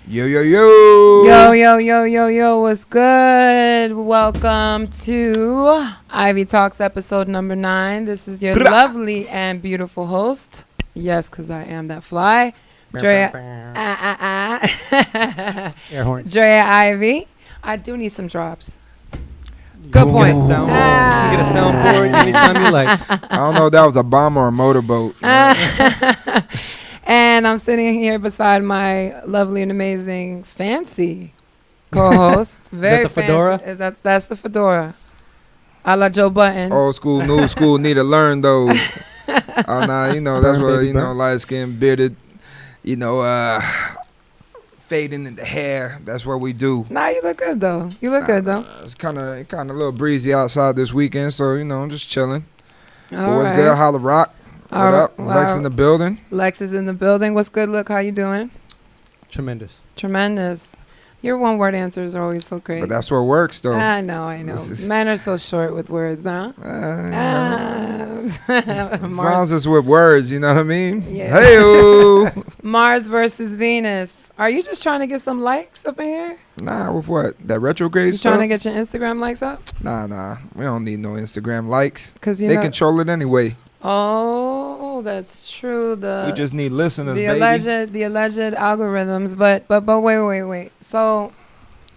Yo, yo, yo. Yo, what's good? Welcome to Ivy Talks episode number 9. This is your lovely and beautiful host. Yes, because I am that fly. Draya, Air horn. Draya Ivy. I do need some drops. Good You point. Get a soundboard. You get a soundboard anytime you like. I don't know if that was a bomb or a motorboat. And I'm sitting here beside my lovely and amazing fancy co-host. Very the fedora? Fancy. That's the fedora. A la Joe Button. Old school, new school, need to learn those. Oh, nah, you know, that's Burn, what, baby, you know, burn. light skin, bearded, you know, fading in the hair. That's what we do. Nah, you look good though. You look good though. It's kind of a little breezy outside this weekend, so, you know, I'm just chilling. But All what's right. good? Holla Rock. What All up? right. Lex in the building. Lex is in the building. What's good? Look, how you doing? Tremendous. Tremendous. Your one-word answers are always so great. But that's what works, though. I know. Men are so short with words, huh? You know. Mars, Sounds just with words, you know what I mean? Yeah. Hey-o. Mars versus Venus. Are you just trying to get some likes up in here? Nah, with what? That retrograde You stuff? trying to get your Instagram likes up? Nah. We don't need no Instagram likes. Because They control it anyway. Oh, that's true. We just need listeners, the baby. alleged algorithms. But wait. So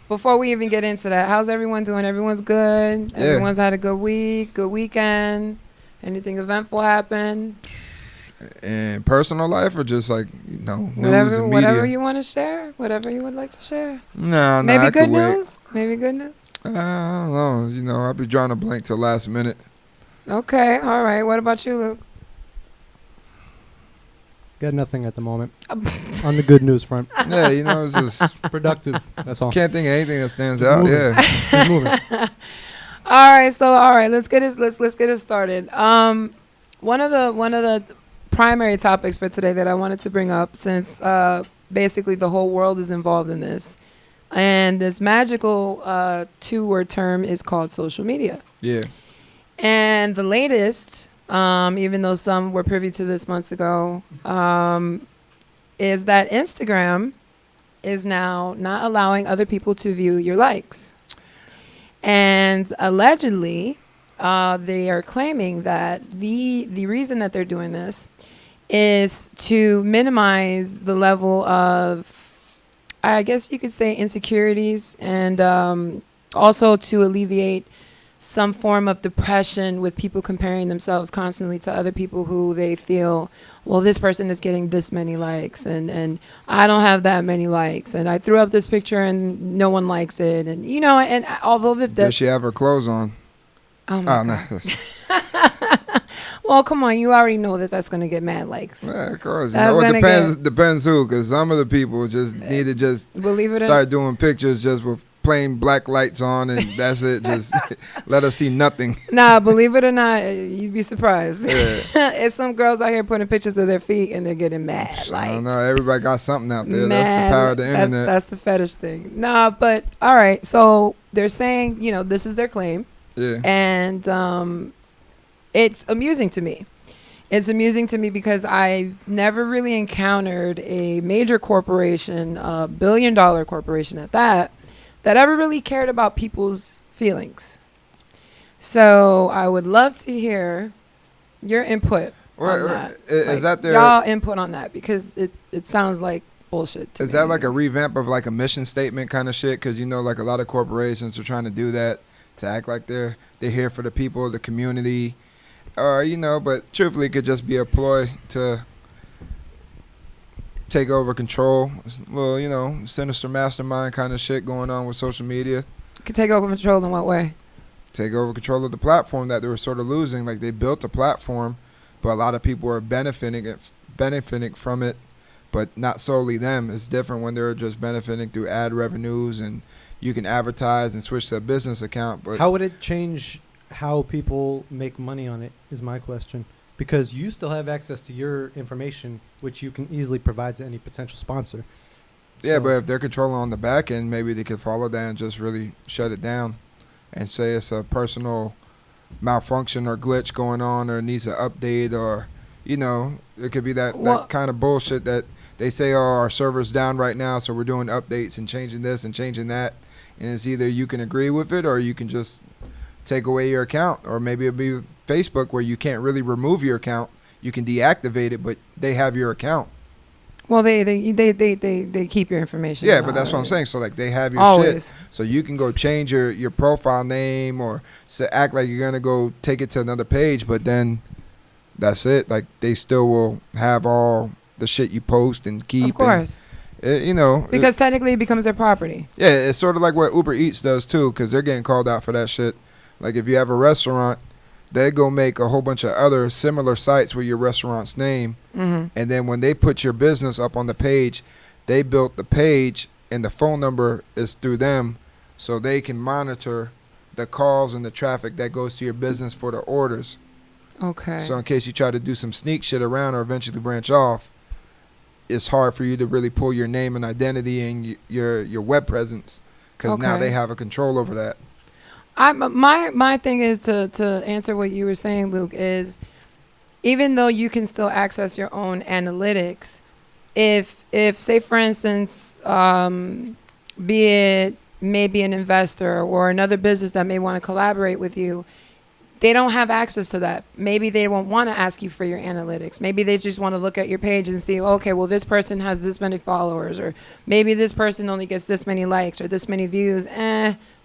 before we even get into that, how's everyone doing? Everyone's good. Yeah. Everyone's had a good week, good weekend. Anything eventful happen? In personal life or just like, you know, news and media? Whatever you want to share. Whatever you would like to share. Nah, Maybe I good could wait. news. Maybe good news. I don't know. You know, I'll be drawing a blank till last minute. Okay. All right. What about you, Luke? Got nothing at the moment. On the good news front. Yeah, you know, it's just Productive. That's all. can't think of anything that stands Just out. moving. Yeah. Keep moving. All right. Let's get it started. One of the primary topics for today that I wanted to bring up, since basically the whole world is involved in this, and this magical 2-word term is called social media. Yeah. And the latest, even though some were privy to this months ago, is that Instagram is now not allowing other people to view your likes. And allegedly, they are claiming that the reason that they're doing this is to minimize the level of, I guess you could say, insecurities, and also to alleviate some form of depression with people comparing themselves constantly to other people who they feel, well, this person is getting this many likes and I don't have that many likes, and I threw up this picture and no one likes it, and you know, and although Does she have her clothes on? oh my No. God. Well, come on, you already know that that's gonna get mad likes. Yeah, of course. You That's know, it gonna depends who, because some of the people just need to just Believe it or start doing pictures just with plain black lights on, and that's it. Just let us see nothing. Nah, believe it or not, you'd be surprised. Yeah. It's some girls out here putting pictures of their feet and they're getting mad likes. I don't know. Everybody got something out there. Mad. That's the power of the internet. That's the fetish thing. Nah, but all right. So they're saying, you know, this is their claim, Yeah. and it's amusing to me. It's amusing to me because I've never really encountered a major corporation, a billion-dollar corporation at that ever really cared about people's feelings. So I would love to hear your input on that. Is that their? y'all input on that, because it sounds like bullshit to Is me. that like a revamp of like a mission statement kind of shit? Because you know, like a lot of corporations are trying to do that to act like they're here for the people, the community, or you know. But truthfully, it could just be a ploy to take over control. Well, you know, sinister mastermind kind of shit going on with social media. Could take over control in what way? Take over control of the platform that they were sort of losing. Like they built a platform, but a lot of people are benefiting from it, but not solely them. It's different when they're just benefiting through ad revenues, and you can advertise and switch to a business account. But How would it change how people make money on it is my question. Because you still have access to your information, which you can easily provide to any potential sponsor. yeah, So- but if they're controlling on the back end, maybe they could follow that and just really shut it down and say it's a personal malfunction or glitch going on, or needs an update, or you know, it could be that Well- kind of bullshit that they say, oh, our server's down right now, so we're doing updates and changing this and changing that. And it's either you can agree with it or you can just take away your account. Or maybe it'll be Facebook where you can't really remove your account. You can deactivate it, but they have your account. Well, they keep your information. Yeah, but that's what I'm saying. So, like, they have your Always. shit. So you can go change your profile name or act like you're going to go take it to another page, but then that's it. Like, they still will have all the shit you post and keep. Of course. You know. Because technically it becomes their property. Yeah, it's sort of like what Uber Eats does, too, because they're getting called out for that shit. Like, if you have a restaurant, they go make a whole bunch of other similar sites with your restaurant's name. Mm-hmm. And then when they put your business up on the page, they built the page and the phone number is through them, so they can monitor the calls and the traffic that goes to your business for the orders. Okay. So in case you try to do some sneak shit around or eventually branch off, it's hard for you to really pull your name and identity and your web presence, because now Okay. they have a control over that. My thing is to answer what you were saying, Luke, is even though you can still access your own analytics, if say for instance, be it maybe an investor or another business that may want to collaborate with you, they don't have access to that. Maybe they won't want to ask you for your analytics. Maybe they just want to look at your page and see, okay, well, this person has this many followers, or maybe this person only gets this many likes or this many views.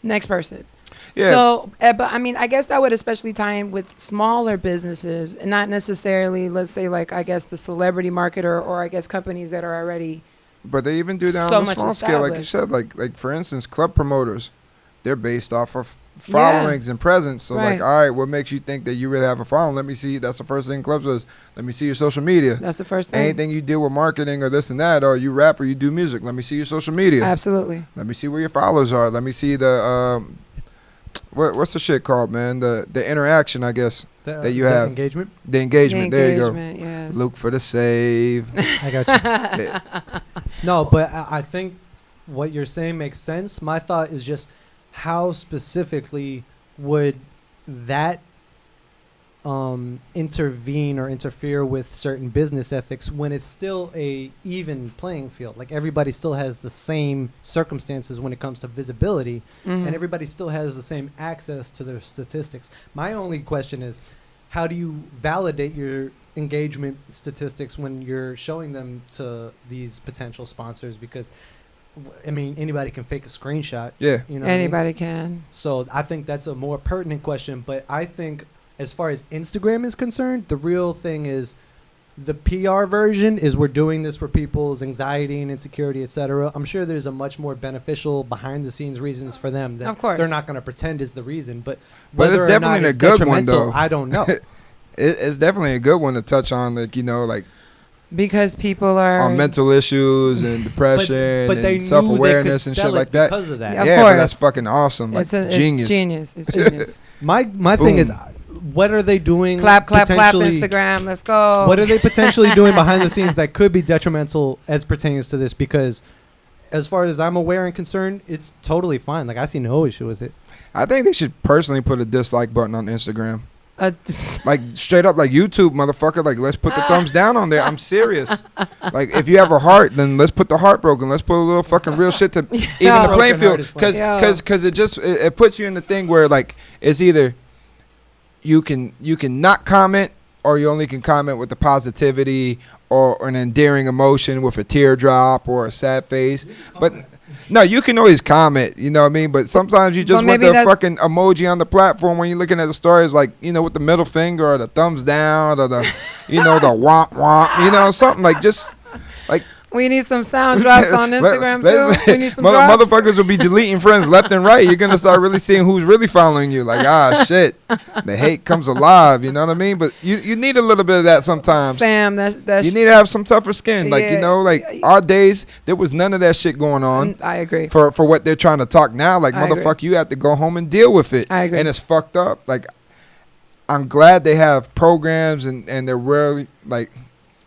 Next person. Yeah. So, but I mean, I guess that would especially tie in with smaller businesses, and not necessarily, let's say, like, I guess the celebrity market or I guess companies that are already. But they even do that So on a much small scale, like you established. said. Like for instance, club promoters, they're based off of followings and presence. So like, Right. all right, what makes you think that you really have a following? Let me see. That's the first thing clubs does. Let me see your social media. That's the first thing. Anything you deal with marketing or this and that, or you rap or you do music, let me see your social media. Absolutely. Let me see where your followers are. Let me see the what's the shit called, man? The interaction, I guess, that you have. Engagement. The engagement. There you go. Yes. Luke for the save. I got you. Yeah. No, but I think what you're saying makes sense. My thought is just how specifically would that intervene or interfere with certain business ethics when it's still a even playing field? Like, everybody still has the same circumstances when it comes to visibility, Mhm. and everybody still has the same access to their statistics. My only question is, how do you validate your engagement statistics when you're showing them to these potential sponsors? Because I mean, anybody can fake a screenshot. Yeah. You know what I mean? Anybody can. So I think that's a more pertinent question. But I think as far as Instagram is concerned, the real thing is the PR version is we're doing this for people's anxiety and insecurity, etc. I'm sure there's a much more beneficial behind the scenes reasons for them that Of course. they're not going to pretend is the reason. But But it's whether or definitely not a it's good one, detrimental, though. I don't know. It's definitely a good one to touch on, like, you know, like Because people are. on mental issues and depression but they and knew self-awareness they could and sell shit it like that. because of that. Of Yeah, but course. that's fucking awesome. Like, It's genius. genius. It's genius. My thing Boom. is, what are they doing? Clap, clap, clap, potentially- Instagram. Let's go. What are they potentially doing behind the scenes that could be detrimental as pertains to this? Because as far as I'm aware and concerned, it's totally fine. Like, I see no issue with it. I think they should personally put a dislike button on Instagram. Uh, Like, straight up, like YouTube, motherfucker. Like, let's put the thumbs down on there. I'm serious. Like, if you have a heart, then let's put the heart broken. Let's put a little fucking real shit to even the Broken playing field. heart is fine. Because it puts you in the thing where, like, it's either you can not comment, or you only can comment with the positivity or an endearing emotion with a teardrop or a sad face. But no, you can always comment, you know what I mean? But sometimes you just But want maybe the that's- fucking emoji on the platform when you're looking at the stories, like, you know, with the middle finger or the thumbs down or the, you know, the womp womp, you know, something like just like. we need some sound drops on Instagram Let's- too. We need some drops. Motherfuckers will be deleting friends left and right. You're gonna start really seeing who's really following you. Like, shit, the hate comes alive. You know what I mean? But you need a little bit of that sometimes. Sam, that's. You need to have some tougher skin. Like, you Yeah. know, like our days, there was none of that shit going on. I agree. For what they're trying to talk now, like, I agree. motherfucker, you have to go home and deal with it. I agree. And it's fucked up. Like, I'm glad they have programs and they're really, like,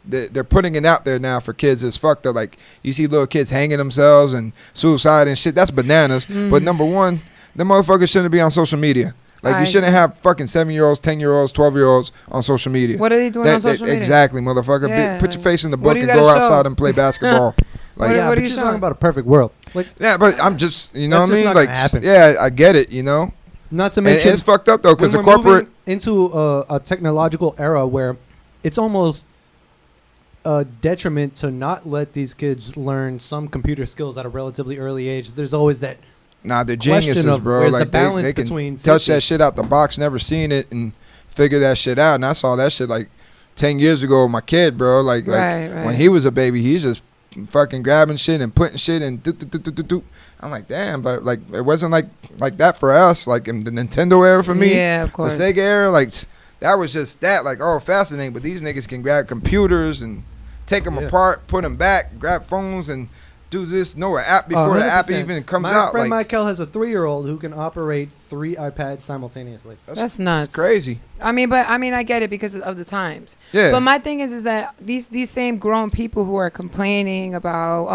they're putting it out there now for kids. It's fucked up. Like, you see little kids hanging themselves and suicide and shit. That's bananas. But number one, the motherfuckers shouldn't be on social media. Like, you shouldn't have fucking 7-year-olds, 10-year-olds, 12-year-olds on social media. What are they doing on social media? Exactly, motherfucker. Yeah, Put your face in the what book do you and go gotta show? outside and play basketball. Like, yeah, what are but you you're showing? talking about a perfect world. Like, yeah, but I'm just, you know That's what I just mean? not Like, gonna happen. yeah, I get it, you know? not to And mention, it's fucked up, though, because the when we're corporate... moving into a technological era where it's almost a detriment to not let these kids learn some computer skills at a relatively early age. There's always that Nah, they're question geniuses, of bro. where's Like, the balance they can between touch safety. that shit out the box, never seen it, and figure that shit out. And I saw that shit, like, 10 years ago with my kid, bro. Like Right. when he was a baby, he's just fucking grabbing shit and putting shit and do. I'm like, damn, but, like, it wasn't like that for us. Like, in the Nintendo era for me, Yeah, of the course. Sega era, like, that was just that. Like, oh, fascinating. But these niggas can grab computers and take them Yeah. apart, put them back, grab phones and do this. Know an app before the app 100%. even comes My out. friend Like, Michael has a 3-year-old who can operate 3 iPads simultaneously. That's nuts. It's crazy. I mean, I get it because of the times. Yeah. But my thing is that these same grown people who are complaining about,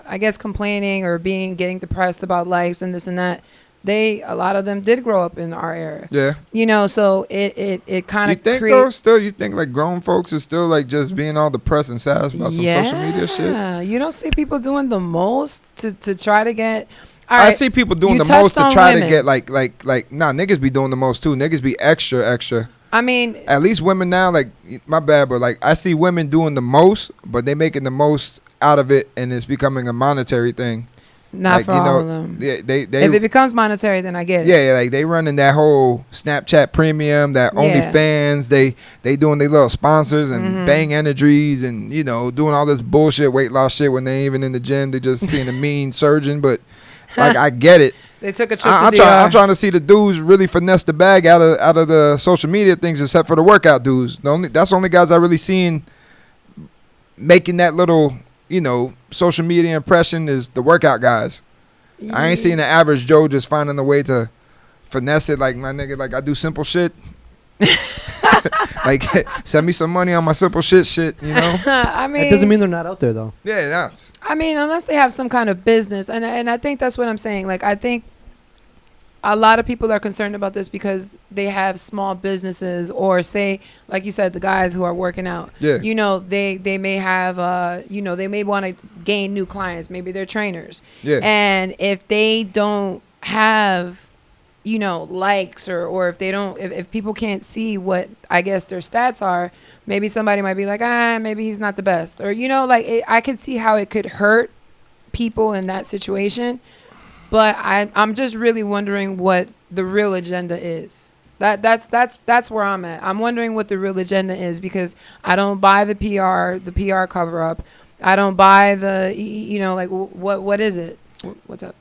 I guess complaining or getting depressed about likes and this and that, a lot of them did grow up in our era. Yeah. You know, so it kind You of think though? Still, you think like grown folks is still like just being all depressed and sad about some social media shit? Yeah, you don't see people doing the most to try to get. All I right, see people doing you the most touched to on try to women. get like niggas be doing the most too. Niggas be extra. I mean, At least women now, like, my bad, but like I see women doing the most, but they making the most out of it, and it's becoming a monetary thing. not Like, for you all know, of them. they If it becomes monetary, then I get it. yeah, like they running that whole Snapchat Premium, that Yeah. OnlyFans. They doing their little sponsors and Mhm. Bang Energies and, you know, doing all this bullshit weight loss shit when they ain't even in the gym. They just seeing a mean surgeon. But like, I get it. They took a trip I'm to DR. trying to see the dudes really finesse the bag out of the social media things, except for the workout dudes. That's the only guys I really seen making that little, you know, social media impression is the workout guys. I ain't seen the average Joe just finding a way to finesse it. Like, my nigga, like, I do simple shit. Like, send me some money on my simple shit, you know? I mean, It doesn't mean they're not out there though. Yeah, that's... I mean, unless they have some kind of business, and I think that's what I'm saying. Like, I think a lot of people are concerned about this because they have small businesses, or say, like you said, the guys who are working out. Yeah. You know, they may have, you know, they may want to gain new clients. Maybe they're trainers. Yeah. And if they don't have, you know, likes or if they don't, if people can't see what I guess their stats are, maybe somebody might be like, maybe he's not the best, or, you know, like I could see how it could hurt people in that situation. But I'm just really wondering what the real agenda is. That's where I'm at. I'm wondering what the real agenda is, because I don't buy the PR cover up. I don't buy the, you know, like what is it? What's up?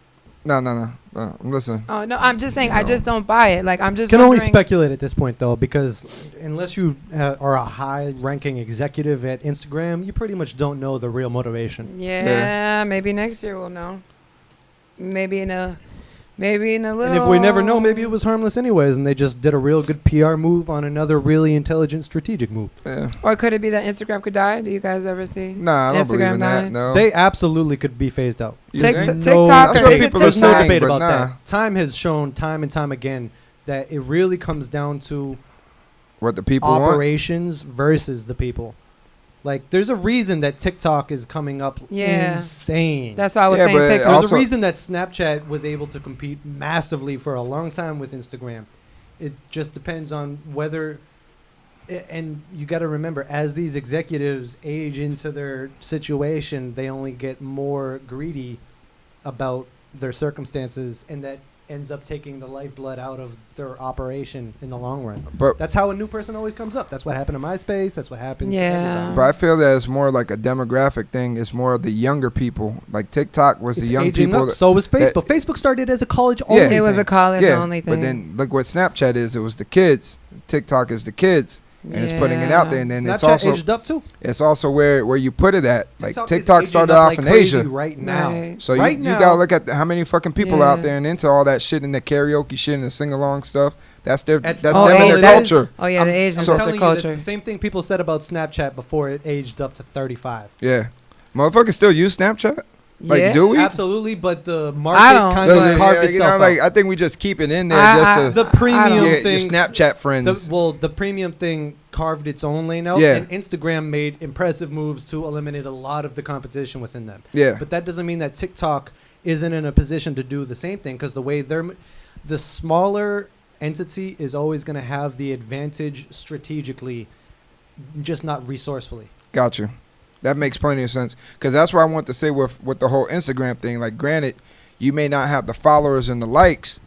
No. Listen. Oh no, I'm just saying I just don't buy it. Like, I'm just Can only wondering- speculate at this point though, because unless you are a high-ranking executive at Instagram, you pretty much don't know the real motivation. Yeah, maybe next year we'll know. Maybe in a little. And if we never know, maybe it was harmless anyways, and they just did a real good PR move on another really intelligent strategic move. Yeah. Or could it be that Instagram could die? Do you guys ever see? Nah, I don't believe in that. dying? No. They absolutely could be phased out. You Tik- think? TikTok, That's or what is it people are There's no saying, debate but about nah. that. Time has shown time and time again that it really comes down to What the people want. operations versus the people. Like, there's a reason that TikTok is coming up Yeah. insane. That's why I was Yeah, saying but TikTok. There's also- a reason that Snapchat was able to compete massively for a long time with Instagram. It just depends on whether, and you got to remember, as these executives age into their situation, they only get more greedy about their circumstances, and that ends up taking the lifeblood out of their operation in the long run. But That's how a new person always comes up. That's what happened to MySpace. That's what happens to Yeah. everybody. But I feel that it's more like a demographic thing. It's more of the younger people. Like, TikTok was It's the young aging people. up. So was Facebook. Facebook started as a college Yeah. only It was a thing. college Yeah, only thing. but then look what Snapchat is. It was the kids. TikTok is the kids, and it's putting it out there. And then it's Snapchat also aged up too. where you put it at. Like, is TikTok aging started up off like in crazy Asia. right now. Right. So Right you now- gotta look at how many fucking people Yeah. out there and into all that shit and the karaoke shit and the sing along stuff. That's their That's that's all them it and is. their culture. Oh yeah, the Asians. I'm So- That's telling their you, that's culture. the same thing people said about Snapchat before it aged up to 35. Yeah, motherfuckers still use Snapchat. Like, Yeah. do we? Absolutely, but the I market don't, kind but- of carved you itself know, like out. I think we just keep it in there I- just to The premium your things, Snapchat friends. the premium thing carved its own lane out, Yeah. and Instagram made impressive moves to eliminate a lot of the competition within them. Yeah. But that doesn't mean that TikTok isn't in a position to do the same thing, because the smaller entity is always going to have the advantage strategically, just not resourcefully. Got you. That makes plenty of sense. Because that's what I want to say with the whole Instagram thing. Like, granted, you may not have the followers and the likes,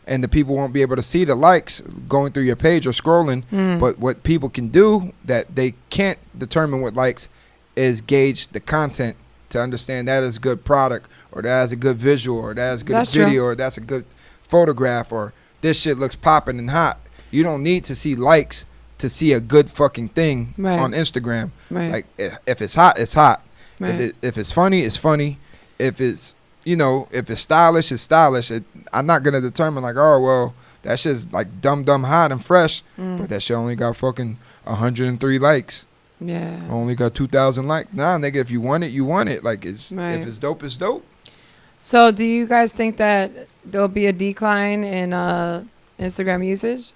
and the people won't be able to see the likes going through your page or scrolling. But what people can do that they can't determine with likes is gauge the content to understand that is good product, or that is a good visual, or that is a good That's video, true. or that's a good photograph, or this shit looks popping and hot. You don't need to see likes to see a good fucking thing Right. on Instagram. Right. Like, if it's hot, it's hot. Right. If it's funny, it's funny. If it's, if it's stylish, it's stylish. I'm not going to determine like, oh, well, that shit's like dumb hot and fresh, but that shit only got fucking 103 likes. Yeah. Only got 2,000 likes. Nah, nigga, if you want it, you want it. Like, Right. if it's dope, it's dope. So, do you guys think that there'll be a decline in Instagram usage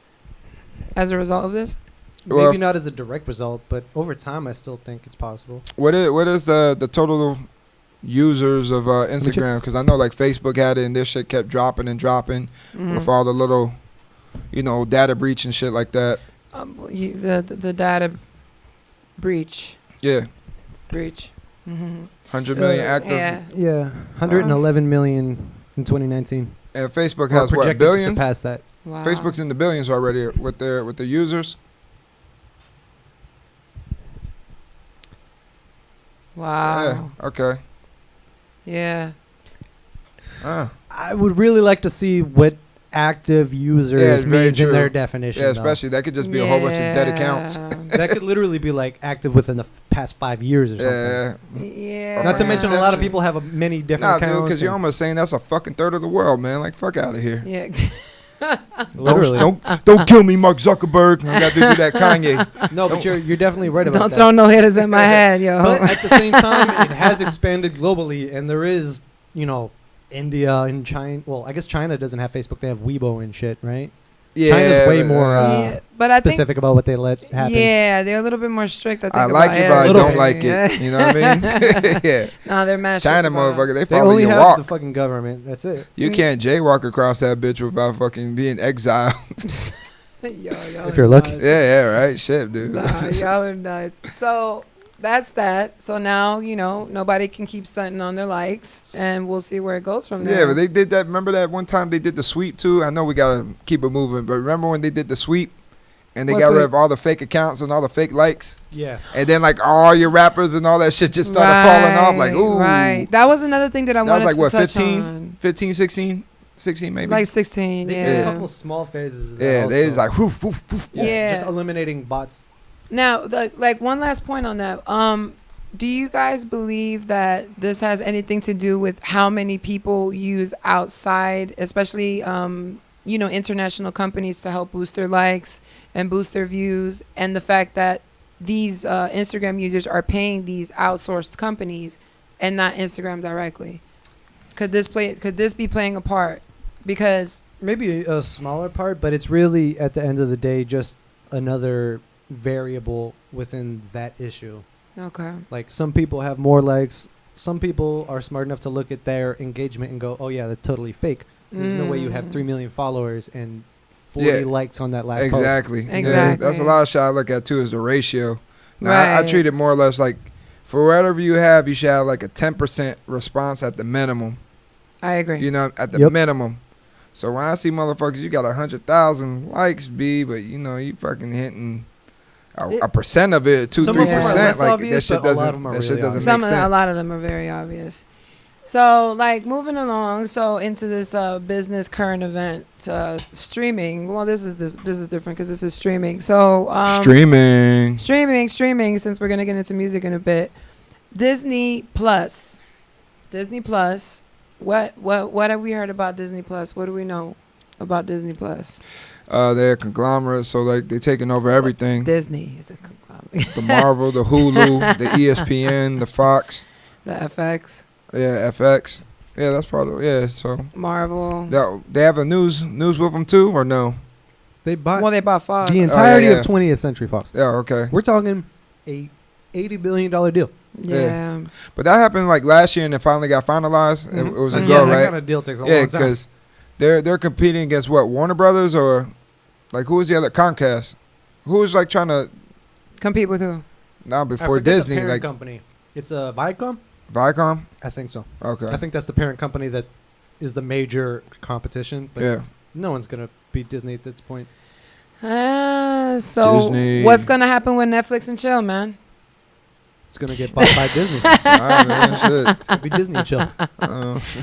as a result of this? Well, Maybe not as a direct result, but over time, I still think it's possible. What is the total users of Instagram? Because I know like Facebook had it and this shit kept dropping and dropping with all the little, data breach and shit like that. The data breach. Yeah, Breach. 100 million active. Yeah. Yeah, 111 million in 2019. And Facebook We're has what, projected to billions? surpass that. Wow. Facebook's in the billions already with their users. Wow. Yeah. Okay. Yeah. I would really like to see what active Yeah, users it's very means in true. their definition. Yeah, though. especially that could just be a whole bunch of dead accounts. That could literally be like active within the past 5 years or something. Yeah. Yeah. Not to mention a lot of Inception. people have many different Nah, accounts. dude, because you're and- almost saying that's a fucking third of the world, man. Like, fuck out of here. Yeah. literally. Don't kill me, Mark Zuckerberg. I got to do that, Kanye. No, but you're definitely right about Don't that. throw no hitters in my head, yo. But at the same time, it has expanded globally, and there is, India and China. Well, I guess China doesn't have Facebook; they have Weibo and shit, right? Yeah, China's way but, more yeah. But I think specific about what they let happen. yeah, they're a little bit more strict. I think I like about it, but I little don't bit. like it. You know what I mean? Yeah. No, they're mad. China, strict about- motherfucker, they They follow only your have walk. the fucking government. That's it. You can't jaywalk across that bitch without fucking being exiled. Yo, y'all If are you're lucky. nuts. Yeah, right. Shit, dude. Nah, y'all are nuts. So that's that. So now, nobody can keep stunting on their likes, and we'll see where it goes from there. Yeah, but they did that. Remember that one time they did the sweep too? I know we gotta keep it moving, but remember when they did the sweep and they What got rid sweep? of all the fake accounts and all the fake likes, Yeah. and then like all your rappers and all that shit just started falling off. Like, ooh, Right. That was another thing that I That was wanted like to what, touch 15? on. 15, 16 maybe. Like 16, They did yeah. a couple small phases. Of that yeah, they was also. like, woof, woof, woof. Yeah. Just eliminating bots. Now, like one last point on that. Do you guys believe that this has anything to do with how many people use outside, especially international companies to help boost their likes and boost their views, and the fact that these Instagram users are paying these outsourced companies and not Instagram directly? Could this be playing a part? Because Maybe a smaller part, but it's really at the end of the day just another variable within that issue. okay. Like some people have more likes. Some people are smart enough to look at their engagement and go, "Oh yeah, that's totally fake." There's no way you have 3 million followers and 40 Yeah. likes on that last post. Exactly. Yeah, Exactly. that's a lot of shit I look at too is the ratio. Now, I Right. treat it more or less like for whatever you have, you should have like a 10% response at the minimum. I agree. At the Yep. minimum. So when I see motherfuckers, you got 100,000 likes, B, but you fucking hitting a percent of it, 2-3%. Some of them are less Like obvious, that shit but a lot of doesn't. them are That shit really doesn't obvious. make sense. A lot of them are very obvious. So, like, moving along, so into this business current event streaming. Well, this is different because this is streaming. So, Streaming. streaming. Since we're gonna get into music in a bit, Disney Plus. What have we heard about Disney Plus? What do we know about Disney Plus? They're a conglomerate, so like they're taking over everything. Disney is a conglomerate. The Marvel, the Hulu, the ESPN, the Fox. The FX. Yeah, FX. Yeah, that's part of. Yeah, so Marvel. they have a news with them too, or no? They bought Well, they bought Fox. the entirety yeah. of 20th Century Fox. Yeah, okay. We're talking a $80 billion deal. Yeah. But that happened like last year, and it finally got finalized. It was a yeah, go, that right? kind of deal takes a Yeah, long time. because they're competing against what, Warner Brothers, or like who was the other, Comcast? Who was like trying to Compete with who? before I forget the Disney, parent like company. It's a Viacom. Viacom? I think so. Okay. I think that's the parent company that is the major competition. But Yeah. no one's gonna beat Disney at this point. So Disney. what's gonna happen with Netflix and chill, man? It's gonna get bought by Disney. Alright, man, shit. It's gonna be Disney and chill.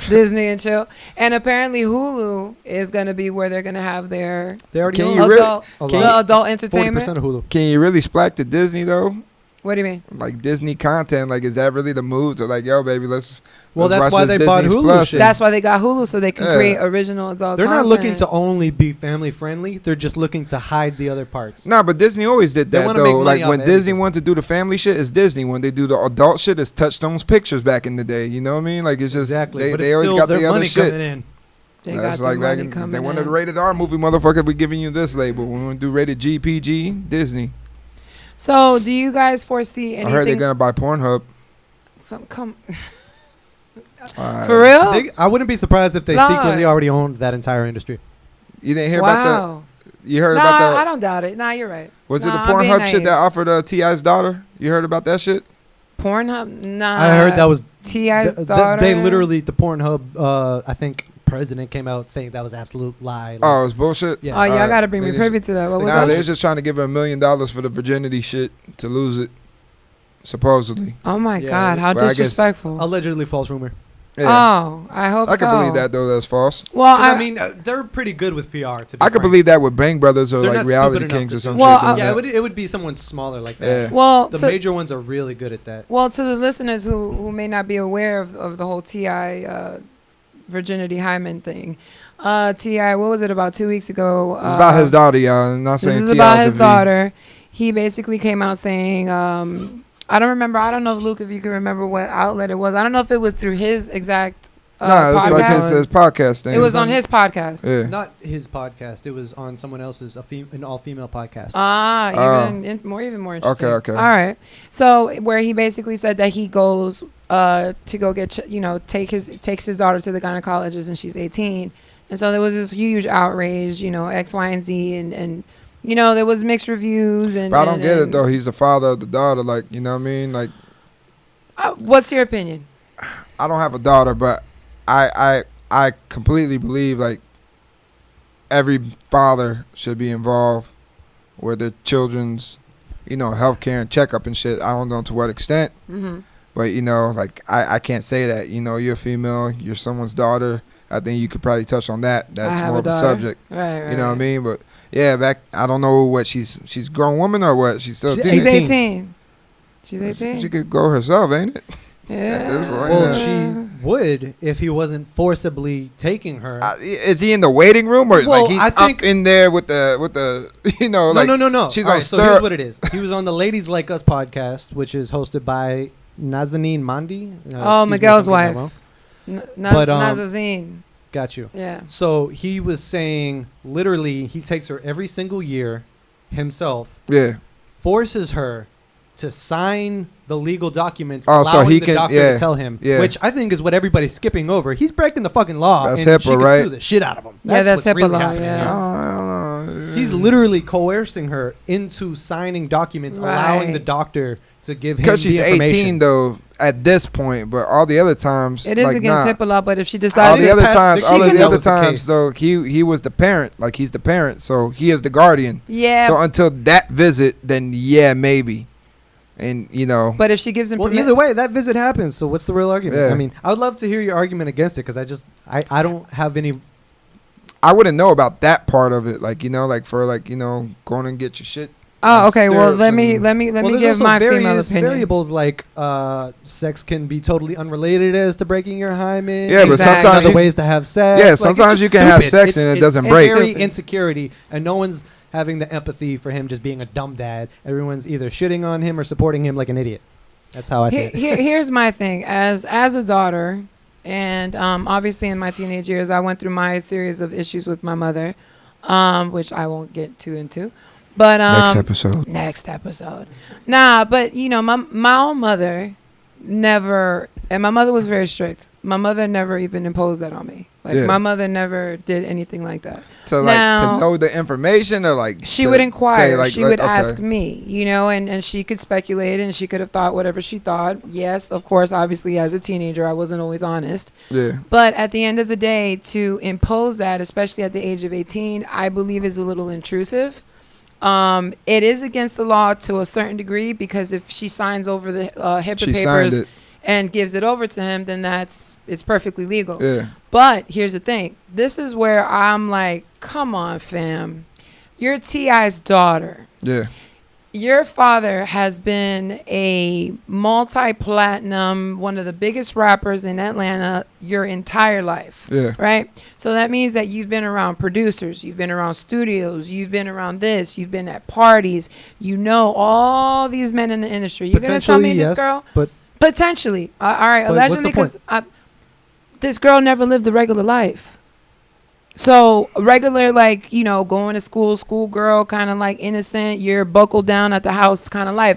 Disney and chill. And apparently Hulu is gonna be where they're gonna have their They already Can own you really- adult, a the lot. adult 40% entertainment. of Hulu. Can you really splack to Disney though? What do you mean? Like Disney content, like is that really the move to like, yo, baby, let's That's watch why this they bought Disney's Hulu Plus shit. That's why they got Hulu, so they can Yeah. create original adult They're content. not looking to only be family friendly. They're just looking to hide the other parts. Nah, but Disney always did They that wanna make though. money Like off when of Disney everything. wanted to do the family shit, it's Disney. When they do the adult shit, it's Touchstone's Pictures back in the day. You know what I mean? Like it's just Exactly. But they it's always still got their the other money shit. coming in. They That's got like the back money in, coming they wanted in. a rated R movie, motherfucker. We giving you this label. We want to do rated G, PG, Disney. So, do you guys foresee anything? I heard they're gonna buy Pornhub. Come Alright. for real? I wouldn't be surprised if they Lord. secretly already owned that entire industry. You didn't hear about Wow. the? You heard Nah, about the? I don't doubt it. Nah, you're right. Was it the Nah, I'm being Pornhub shit naive. that offered T.I.'s daughter? You heard about that shit? Pornhub? Nah. I heard that was T.I.'s th- daughter. They literally, the Pornhub, I think president came out saying that was absolute lie. Like, Oh, it's bullshit. Yeah. Oh, y'all Alright. gotta bring me They privy to that. What was Nah, that? they was just trying to give her $1 million for the virginity shit to lose it, supposedly. Oh my Yeah, God! How well, I guess- disrespectful. allegedly false rumor. Yeah. Oh, I hope so. I can believe that though. That's false. Well, 'Cause, I mean, they're pretty good with PR. To be I could frank. believe that with Bang Brothers or They're like not Reality stupid enough Kings to or do some Well, shit. Like Yeah, that. it would be someone smaller like that. Yeah. well, The to, major ones are really good at that. well, to the listeners who may not be aware of the whole T.I. Virginity Hyman thing, T.I. what was it about 2 weeks ago? It's about his daughter, y'all. I'm not This saying is T.I. about was his a V. daughter. He basically came out saying, I don't remember. I don't know, if Luke, if you can remember what outlet it was. I don't know if it was through his exact Nah, it was like podcast. his podcast thing. It was on his podcast. Yeah. Not his podcast. It was on someone else's, an all-female podcast. Even more interesting. Okay. All right. So where he basically said that he goes to go get takes his daughter to the gynecologist and she's 18, and so there was this huge outrage, X, Y, and Z, and there was mixed reviews and. But I don't and, get it and- though. He's the father of the daughter. Like, you know what I mean? Like, What's your opinion? I don't have a daughter, but I completely believe like every father should be involved with their children's, healthcare and checkup and shit. I don't know to what extent, Mm-hmm. but like I can't say that. You're a female, you're someone's daughter. I think you could probably touch on that. That's have more a of a daughter. subject. Right. You know what I mean? But yeah, I don't know what she's a grown woman or what. She's still a She's teenager. She's 18. She's 18. She could go herself, ain't it? Yeah. At this point, Well, yeah. she would if he wasn't forcibly taking her. Is he in the waiting room or Well, like he's I think- up in there with the like No. she's All on right, so stir- here's what it is. He was on the Ladies Like Us podcast, which is hosted by Nazanin Mandi. Oh, Excuse me if Miguel's I'm getting that wife. wrong. But, Nazazine. Got you. Yeah. So he was saying, literally, he takes her every single year himself, Yeah. forces her to sign the legal documents, Oh, so allowing he the can- doctor yeah, to tell him, yeah. which I think is what everybody's skipping over. He's breaking the fucking law, That's and HIPAA, she could right? sue the shit out of him. Yeah, that's what's HIPAA law, happening yeah. here. I don't know. He's literally coercing her into signing documents, allowing Right. the doctor to give him because the she's information. 18 though at this point, but all the other times It is like, against nah. HIPAA law, but if she All decides the Past other times, 16 all of the that other was the times case. though, he was the parent, like he's the parent, so he is the guardian. yeah, So until that visit, then yeah, maybe, and but if she gives him Well, either way, that visit happens. So what's the real argument? Yeah. I mean, I would love to hear your argument against it because I don't have any. I wouldn't know about that part of it, like like for going and get your shit. Oh, okay. Well, stirrups let me and- let me Well, there's give also my female various opinion. variables like sex can be totally unrelated as to breaking your hymen. Yeah, but Exactly. sometimes other you, ways to have sex. Yeah, Like, it's sometimes just you can have stupid. sex and it doesn't it's break. Very Stupid. insecurity, and no one's having the empathy for him just being a dumb dad. Everyone's either shitting on him or supporting him like an idiot. That's how I see it. Here's my thing. As a daughter, and obviously in my teenage years, I went through my series of issues with my mother, which I won't get too into. But next episode. Nah, but you know, my own mother never, and my mother was very strict. My mother never even imposed that on me. Like my mother never did anything like that. So like to know the information, or like she would inquire. Say, she would ask me, you know, and she could speculate, and she could have thought whatever she thought. Yes, of course, obviously as a teenager, I wasn't always honest. Yeah. But at the end of the day, to impose that, especially at the age of 18, I believe is a little intrusive. It is against the law to a certain degree, because if she signs over the HIPAA papers and gives it over to him, then it's perfectly legal. Yeah. But here's the thing. This is where I'm like, come on, fam. You're T.I.'s daughter. Yeah. Your father has been a multi-platinum, one of the biggest rappers in Atlanta your entire life. Yeah. Right? So that means that you've been around producers, you've been around studios, you've been around this, you've been at parties, you know all these men in the industry. You're going to tell me this girl? But potentially. All right, allegedly, because this girl never lived a regular life. So regular, like, you know, going to school girl, kind of like innocent, you're buckled down at the house kind of life.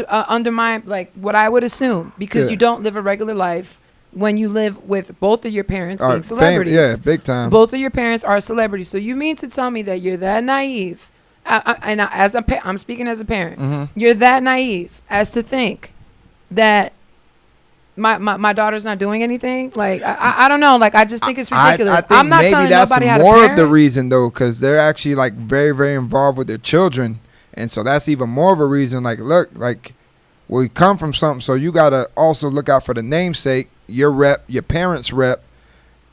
Under my, like, what I would assume, because you don't live a regular life when you live with both of your parents being celebrities. Big time. Both of your parents are celebrities. So you mean to tell me that you're that naive? I'm speaking as a parent. Mm-hmm. You're that naive as to think that my daughter's not doing anything. Like I don't know. Like I just think it's ridiculous. I think I'm not maybe telling that's nobody how to more parent. of the reason though, because they're actually like very, very involved with their children, and so that's even more of a reason. Like, look, like we come from something, so you gotta also look out for the namesake, your rep, your parents' rep,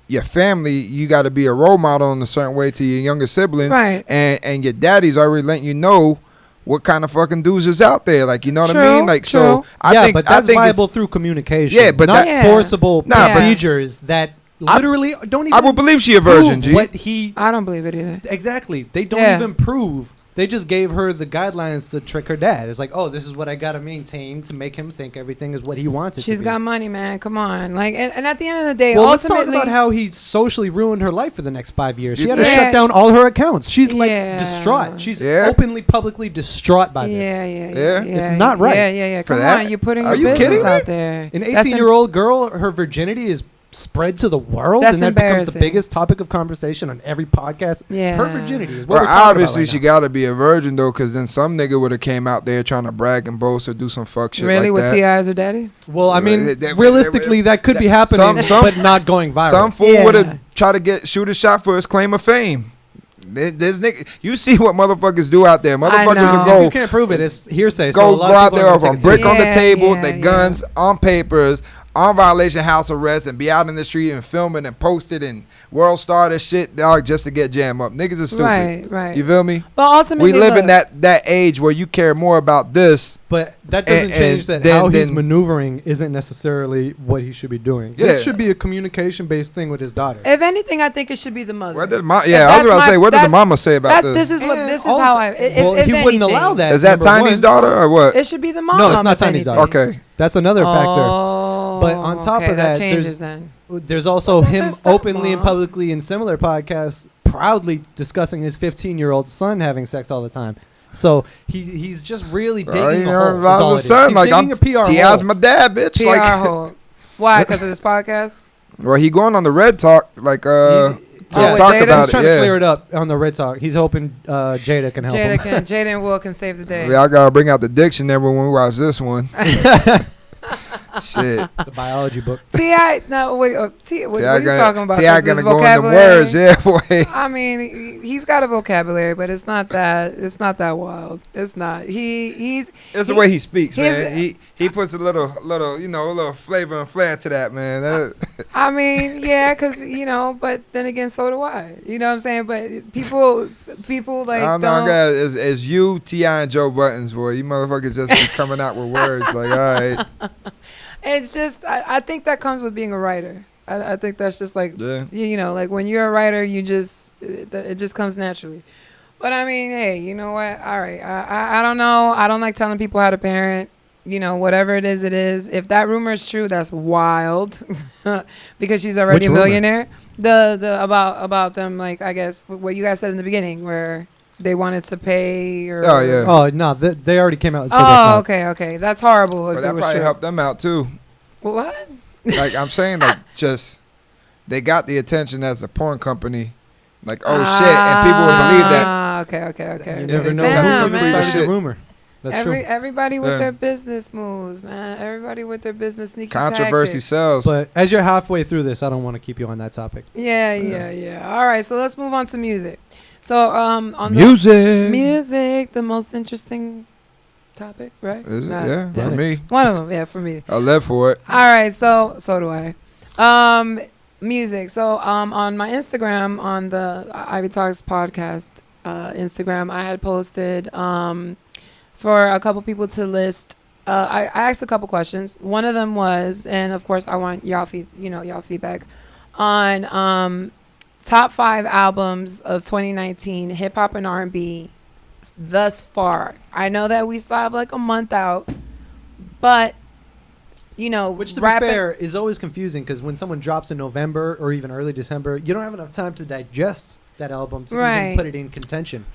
your family. You got to be a role model in a certain way to your younger siblings, right? And your daddy's already letting you know what kind of fucking dudes is out there, like, you know what I mean? Like, true. so I think, but that's viable through communication. Yeah, but not forcible procedures that literally don't even. I would believe she a virgin, G. What he? I don't believe it either. Exactly. They don't even prove. They just gave her the guidelines to trick her dad. It's like, oh, this is what I gotta maintain to make him think everything is what he wants it to be. She's got money, man. Come on, like, and at the end of the day, well, let's talk about how he socially ruined her life for the next 5 years. She had to Yeah. shut down all her accounts. She's like distraught. She's openly, publicly distraught by this. Yeah. It's not right. Yeah. Come on, you're putting your you business kidding out there. An 18-year-old girl, her virginity is spread to the world, That's and that becomes the embarrassing. biggest topic of conversation on every podcast. Yeah. Her virginity is what we're Well, talking obviously about right she got to be a virgin though, because then some nigga would have came out there trying to brag and boast or do some fuck shit. Really, like with that. T.I. as her daddy? Well, I mean, realistically, that could be happening, but not going viral. Some fool would have tried to shoot a shot for his claim of fame. This nigga, you see what motherfuckers do out there. Motherfuckers will go. You can't prove it. It's hearsay. Go out there with a brick on the table, the guns on papers, on violation house arrest, and be out in the street and filming and posted and world star this shit, dog, just to get jammed up. Niggas are stupid. Right. You feel me? But ultimately, we live in that age where you care more about this. But that doesn't change that how he's maneuvering isn't necessarily what he should be doing. This should be a communication-based thing with his daughter. If anything, I think it should be the mother. I was about to say, what did the mama say about this? This is how I. He wouldn't allow that. Is that Tiny's daughter or what? It should be the mom. No, it's not Tiny's daughter. Okay. That's another factor. Oh, but on top of that, there's also him openly and publicly in similar podcasts proudly discussing his 15-year-old son having sex all the time. So he's just really digging a hole. I was a son, like, I'm T.I.'s my dad, bitch. PR hole. Why? Because of this podcast? Well, he going on the Red Talk, like, to talk Jada? about He's trying to clear it up on the Red Talk. He's hoping Jada can help him. Jada and Will can save the day. Yeah, I gotta bring out the dictionary when we watch this one. Shit. The biology book. T.I. No, what are you talking about? T.I. gonna go in the words, yeah, boy. I mean, he's got a vocabulary, but it's not that wild. It's not. It's the way he speaks, man. He puts a little flavor and flair to that, man. I mean, yeah, because but then again, so do I. You know what I'm saying? But people like I don't know, guys. As you, T.I. and Joe Buttons, boy, you motherfuckers just be coming out with words like, all right. It's just, I think that comes with being a writer. I think that's just like, like when you're a writer, it just comes naturally. But I mean, hey, you know what? All right. I don't know. I don't like telling people how to parent. whatever it is, it is. If that rumor is true, that's wild, because she's already Which a rumor? millionaire. The about them, like, I guess what you guys said in the beginning, where they wanted to pay or. Oh, yeah. Oh no, they already came out and said that's not. Okay, that's horrible. But If that it was probably true. helped them out too. What? Like I'm saying, like just they got the attention as a porn company. Like, oh shit, and people would believe that. Okay. You never They know just have who to even believe started shit. the rumor. That's true. Everybody with Yeah. their business moves, man. Everybody with their business sneaky Controversy tactics. sells. But as you're halfway through this, I don't want to keep you on that topic. Yeah. All right, so let's move on to music. So on Music. the most interesting topic, right? Is it? Nah, Yeah, for Yeah. me. one of them, yeah, for me. I live for it. All right, so do I. Music. So on my Instagram, on the Ivy Talks podcast Instagram, I had posted for a couple people to list. I asked a couple questions. One of them was, and of course, I want y'all feedback on top 5 albums of 2019, hip hop and R&B thus far. I know that we still have like a month out, but Which, to be fair, is always confusing because when someone drops in November or even early December, you don't have enough time to digest that album to Right. even put it in contention.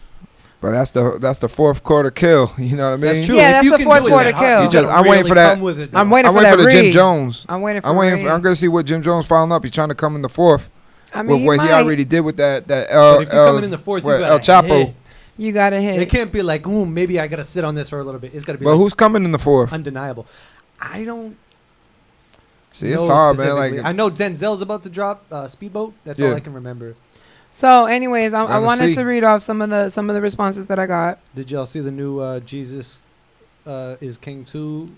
But that's the fourth quarter kill. You know what I mean? That's true. Yeah, If that's you the can fourth do it quarter that hard, kill. you You just- gotta I'm waiting for that. come with it, I'm though. waiting I'm for waiting that for the Jim read. Jones. I'm waiting for I'm waiting. read. I'm gonna see what Jim Jones following up. He's trying to come in the fourth I mean, with what he might. already did with that But if you're coming in the fourth, you what, gotta El Chapo. hit. You got to hit. It can't be like, ooh, maybe I gotta sit on this for a little bit. It's gotta be But like who's coming in the fourth? undeniable. I don't See, it's know hard, man. specifically. Like I know Denzel's about to drop Speedboat. That's Yeah. all I can remember. So, anyways, I Gonna wanted see. to read off some of the responses that I got. Did y'all see the new Jesus is King 2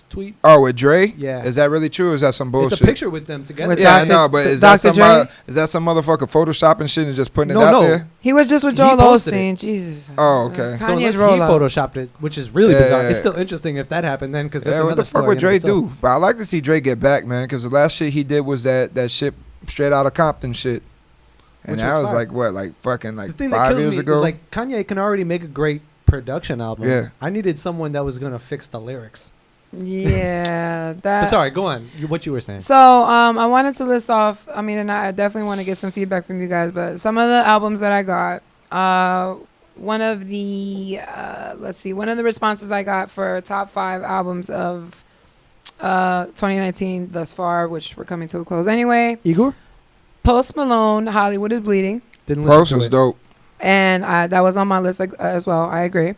tweet? oh, with Dre. Yeah. Is that really true? Or is that some bullshit? It's a picture with them together. With Yeah, I Dr. know, but is Dr. that some motherfucker photoshopping shit and just putting it No, out no. there? He was just with He Joel posted Osteen. Jesus. Oh, okay. So Kanye's unless roll he up. photoshopped it, which is really Yeah, bizarre. yeah, It's yeah. still interesting if that happened then, because that's Yeah, what another the fuck story would in Dre itself. do? But I like to see Dre get back, man, because the last shit he did was that shit straight out of Compton shit. And Which that was was fire. like what, like fucking like The thing that 5 kills years me ago. is like Kanye can already make a great production album. Yeah. I needed someone that was gonna fix the lyrics. Yeah, But that. sorry, go on. What you were saying? So, I wanted to list off. I mean, and I definitely want to get some feedback from you guys. But some of the albums that I got. One of the one of the responses I got for top 5 albums of 2019 thus far, which we're coming to a close anyway. Igor Post Malone, Hollywood is Bleeding. didn't listen Post to was it. dope. And that was on my list as well. I agree.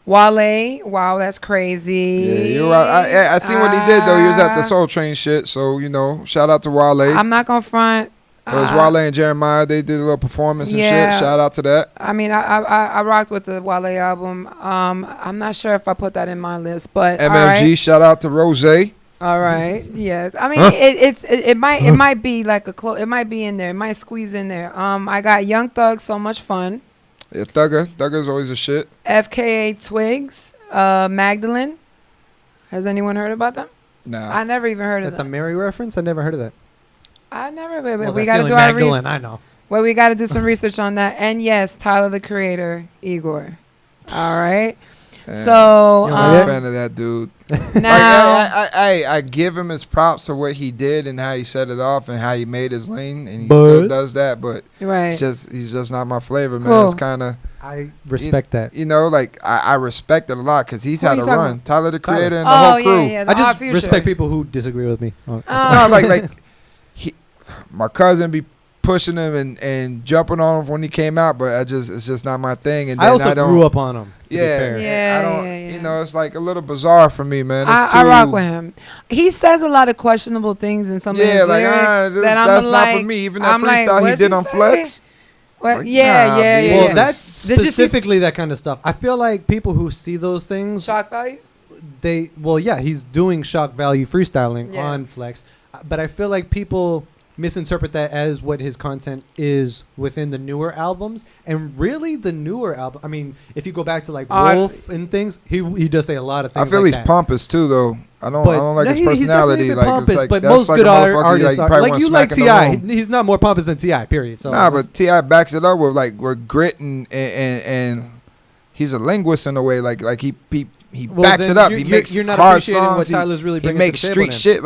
Wale, wow, that's crazy. Yeah, you're right. I seen what he did though. He was at the Soul Train shit. So shout out to Wale. I'm not gonna front. It was Wale and Jeremiah. They did a little performance and Yeah. shit. Shout out to that. I mean, I rocked with the Wale album. I'm not sure if I put that in my list, but MMG. Shout out to Rose. All right. Yes. I mean, Huh? it might be like it might be in there. It might squeeze in there. I got Young Thug, So Much Fun. Yeah, Thugger's always a shit. FKA Twigs, Magdalene. Has anyone heard about them? Nah. I never even heard of That's a them. Mary reference. I never heard of that. I never. Well, we that's got to the do only our Magdalene research. I know. Well, we got to do some research on that. And yes, Tyler the Creator, Igor. All right. Yeah. So You know, I'm a Yeah. fan of that dude. now, I give him his props for what he did and how he set it off and how he made his lane, and he still does that. But right. he's just not my flavor, man. Cool. It's kind of I respect that. like I respect it a lot because he's Who had you a talking run. about? Tyler the Creator and the Oh whole yeah, crew. yeah. the I just Odd Future. respect people who disagree with me. Oh. No, like my cousin be pushing him and jumping on him when he came out, but it's just not my thing. And then I also don't, grew up on him. To Yeah, be fair. Yeah. I don't. yeah. It's like a little bizarre for me, man. It's I rock with him. He says a lot of questionable things in some of his Yeah, like lyrics that I'm that's like, not for me. Even that I'm like, freestyle he what'd did you on say? Flex. What? Like, Yeah, nah, yeah, B. yeah. Well, yeah. that's Did you see specifically that kind of stuff. I feel like people who see those things, shock value? he's doing shock value freestyling Yeah. on Flex, but I feel like people misinterpret that as what his content is within the newer albums. And really, the newer album, I mean, if you go back to like Wolf and things, he does say a lot of I things. feel like he's that. pompous too, though. I don't like No, his he's personality. definitely Like pompous, it's like but that's most like good a motherfucker artists you are probably like wanna you like smack in the Ti. room. He's not more pompous than Ti. Period. So Nah, but Ti backs it up with like we're grit and he's a linguist in a way. Like he he Well, backs then it up. you're- He makes you're not hard appreciating what songs. Tyler's really He bringing makes to the table street then. shit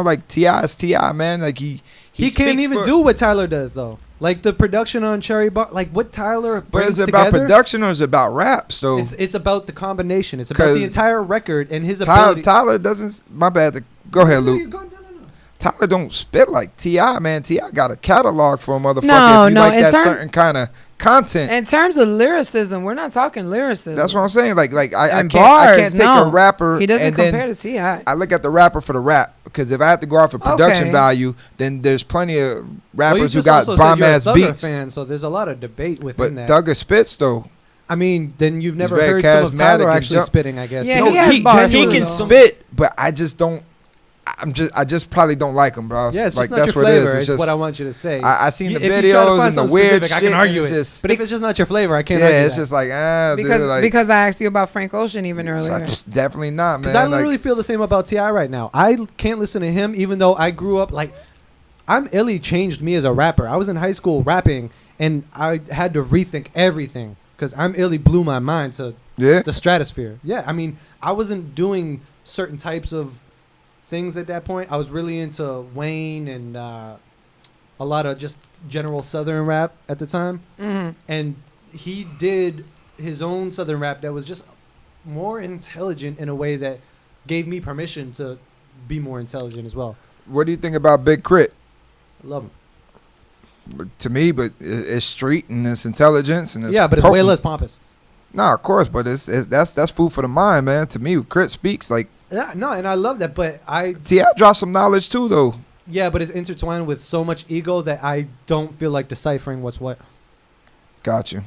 like T.I. is T.I., man. Like He speaks can't even for- do what Tyler does though. Like the production on Cherry Bar, like what Tyler But brings is it about together. production or is it about rap? So It's about the combination. It's about the 'Cause entire record and his ability. Tyler doesn't. My bad. Go ahead, Luke. No. Tyler don't spit like T.I., man. T.I. got a catalog for a motherfucker. No, if you no, like in that term- certain kind of content. In terms of lyricism, we're not talking lyricism. That's what I'm saying. Like I And can't I bars, can't take no. a rapper. He doesn't and then compare to T.I. I look at the rapper for the rap because if I have to go off of production Okay. value, then there's plenty of Well, you rappers who just got also said bomb you're a ass Thugger beats. fan, so there's a lot of debate within But that. Thugger spits though. I mean, then you've never very heard some of charismatic Tyler and actually jump- spitting, I guess. Yeah, because he has bars he too, can though. spit, but I just don't. I just probably don't like him, bro. Yeah, it's like just not that's your what it flavor. is. It's It's just, what I want you to say. I seen the If you try to find videos and the something weird specific, I shit. can argue it's it. just, But if it's just not your flavor, I can't argue yeah, it's that. just like because dude, like, because I asked you about Frank Ocean even it's earlier. like, definitely not, man. Because I literally like, feel the same about T.I. right now. I can't listen to him even though I grew up like Illy changed me as a rapper. I was in high school rapping and I had to rethink everything because Illy blew my mind to yeah, the stratosphere. Yeah, I mean, I wasn't doing certain types of things at that point. I was really into Wayne and a lot of just general Southern rap at the time. Mhm. And he did his own Southern rap that was just more intelligent in a way that gave me permission to be more intelligent as well. what do you think about Big Crit? I love him. To me, but it's street and it's intelligence and it's Yeah, but it's way potent. less pompous. Nah, of course, but it's that's food for the mind, man. To me, Crit speaks like Yeah, no, and I love that, but T.I. dropped some knowledge too, though. yeah, but it's intertwined with so much ego that I don't feel like deciphering what's what. Got you.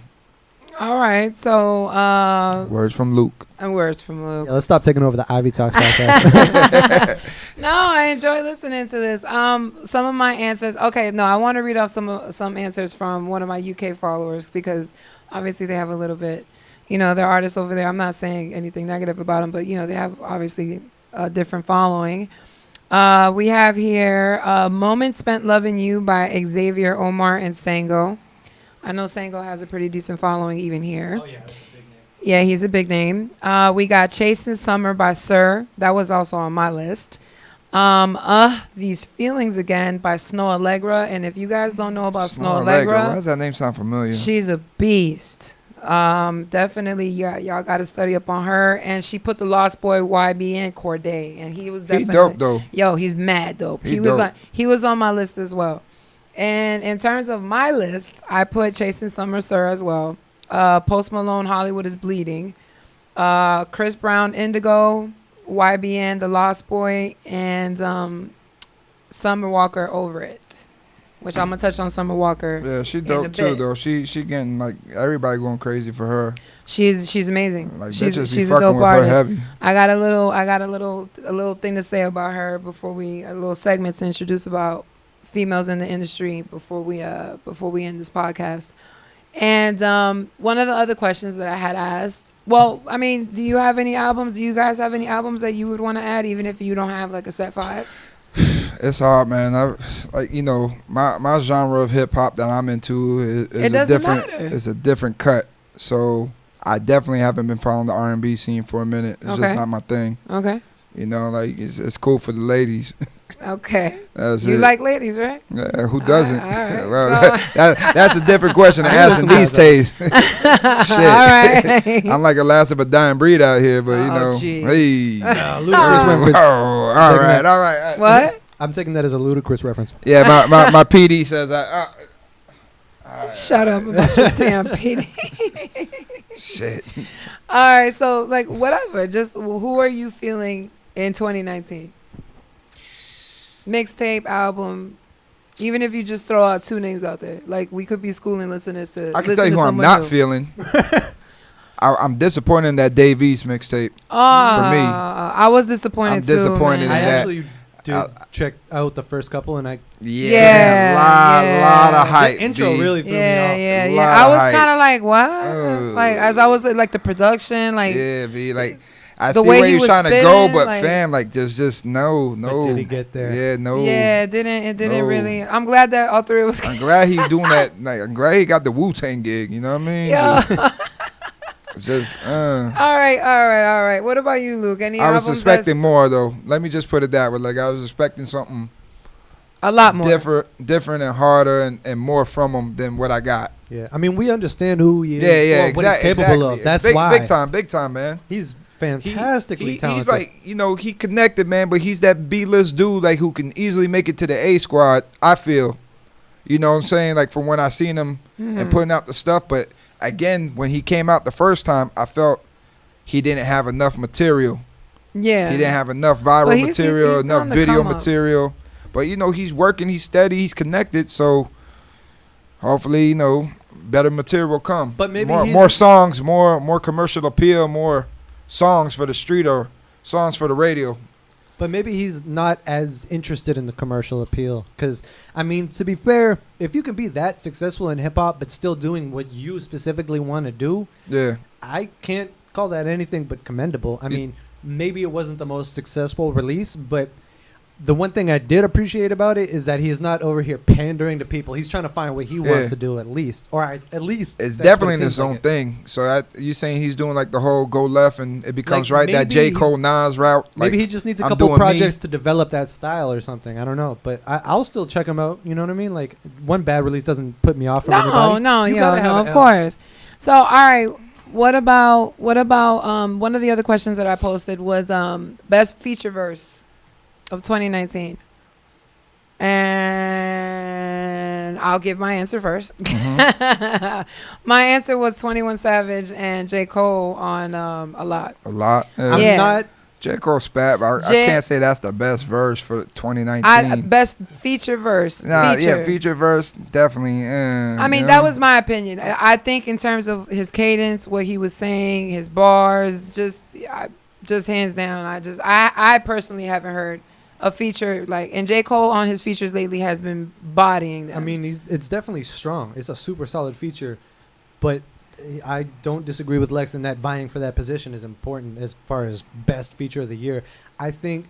All right, so Words from Luke. and words from Luke. Yeah, let's stop taking over the Ivy Talks podcast. No, I enjoy listening to this. Some of my answers. Okay, no, I want to read off some answers from one of my UK followers because obviously they have a little bit, they're artists over there. I'm not saying anything negative about them, but they have obviously a different following. We have here "Moment Spent Loving You" by Xavier, Omar, and Sango. I know Sango has a pretty decent following even here. yeah, that's a big name. Yeah, he's a big name. We got Chasing Summer by Sir. That was also on my list. These Feelings Again by Snow Allegra. And if you guys don't know about Snow Why Allegra, does that name sound familiar? she's a beast. Definitely, y'all got to study up on her. And she put the Lost Boy YBN Corday, and he was He definitely dope though. Yo, he's mad dope. He was dope. he was on my list as well. And in terms of my list, I put Chasing Summer Sir as well. Post Malone, Hollywood is Bleeding. Chris Brown, Indigo. YBN, The Lost Boy, and Summer Walker, Over It. Which I'm gonna touch on Summer Walker. Yeah, she in a dope too bit. though. She getting like everybody going crazy for her. She's amazing. Like she's bitches be a fucking dope with her artist. heavy. I got a little thing to say about her before a little segment to introduce about females in the industry before we end this podcast. And one of the other questions that I had asked, well, I mean, do you have any albums? Do you guys have any albums that you would want to add, even if you don't have like a set 5? It's hard, man. My genre of hip hop that I'm into is It a doesn't different. matter. It's a different cut. So I definitely haven't been following the R&B scene for a minute. It's Okay. just not my thing. Okay. Like it's cool for the ladies. Okay. That's You it. like ladies, right? Yeah, who doesn't? All right. Well, So- that's a different question to I ask in listen to these that. days. Shit. All right. I'm like a last of a dying breed out here, but Oh, geez. hey. Ludacris Oh, reference. all right, all right. What? I'm taking that as a ludicrous reference. Yeah, my PD says Shut up about your damn PD. shit. All right, so like whatever. Just who are you feeling in 2019? Mixtape, album, even if you just throw out 2 names out there. Like we could be schooling listeners to. I can listen tell you to who I'm someone not new. feeling. I'm disappointed in that Dave East mixtape. Oh, for me. I was disappointed I'm too. disappointed man. I in that. actually did check out the first couple, and Yeah, lot of hype. the intro B. really threw me Yeah, off. yeah, Lot yeah. I of was hype. kind of like, what? Ugh. Like as I was like the production, like Yeah, B. Like I The see way where he he was was trying to go, spitting, but like- fam, like there's just no. But did he get there? Yeah, no. yeah, it didn't No. really. I'm glad that all 3 was. I'm glad he doing that. Like I'm glad he got the Wu-Tang gig. You know what I mean? Yeah. It's just. All right. What about you, Luke? Any I was albums expecting more though. Let me just put it that way. Like I was expecting something a lot more different and harder and more from him than what I got. Yeah, I mean, we understand who he is. Yeah, what he's capable of. That's why. Big time, man. He's fantastically talented. He's like, he connected, man, but he's that B-list dude, like, who can easily make it to the A squad, I feel. You know what I'm saying? Like, from when I seen him and putting out the stuff. But, again, when he came out the first time, I felt he didn't have enough material. Yeah. He didn't have enough viral material, enough video material. But, he's working, he's steady, he's connected. So, hopefully, better material will come. But maybe more songs, more commercial appeal, more songs for the street or songs for the radio. But maybe he's not as interested in the commercial appeal. Because, I mean, to be fair, if you can be that successful in hip-hop but still doing what you specifically want to do, yeah, I can't call that anything but commendable. I mean, maybe it wasn't the most successful release, but the one thing I did appreciate about it is that he's not over here pandering to people. He's trying to find what he wants to do at least. It's definitely in his own thing. So you saying he's doing like the whole go left and it becomes like that J. Cole Nas route. Maybe he just needs a couple projects to develop that style or something. I don't know. But I'll still check him out. You know what I mean? Like, one bad release doesn't put me off from anybody. No, of course. So, all right. What about one of the other questions that I posted was best feature verse of 2019, and I'll give my answer first. My answer was 21 Savage and J. Cole on a lot. Yeah. I'm not J. Cole spat, but I can't say that's the best verse for 2019. Best feature verse. Feature verse, definitely. I mean, that was my opinion. I think in terms of his cadence, what he was saying, his bars, just hands down. I personally haven't heard a feature and J. Cole on his features lately has been bodying them. I mean, it's definitely strong. It's a super solid feature, but I don't disagree with Lex in that vying for that position is important as far as best feature of the year. I think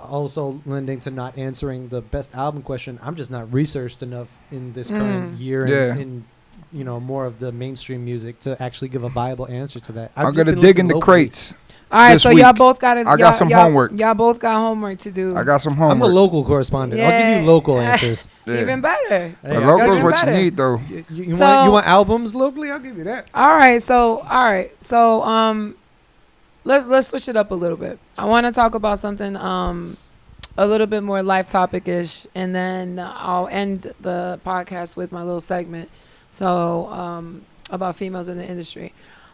also lending to not answering the best album question, I'm just not researched enough in this current year in more of the mainstream music to actually give a viable answer to that. I'm going to dig in the crates. All right, so y'all both got it. I got some homework. Y'all both got homework to do. I got some homework. I'm the local correspondent. I'll give you local answers. Even better. But local's what you need, though. You want albums locally? I'll give you that. All right. So let's switch it up a little bit. I want to talk about something a little bit more life topic-ish, and then I'll end the podcast with my little segment. So about females in the industry.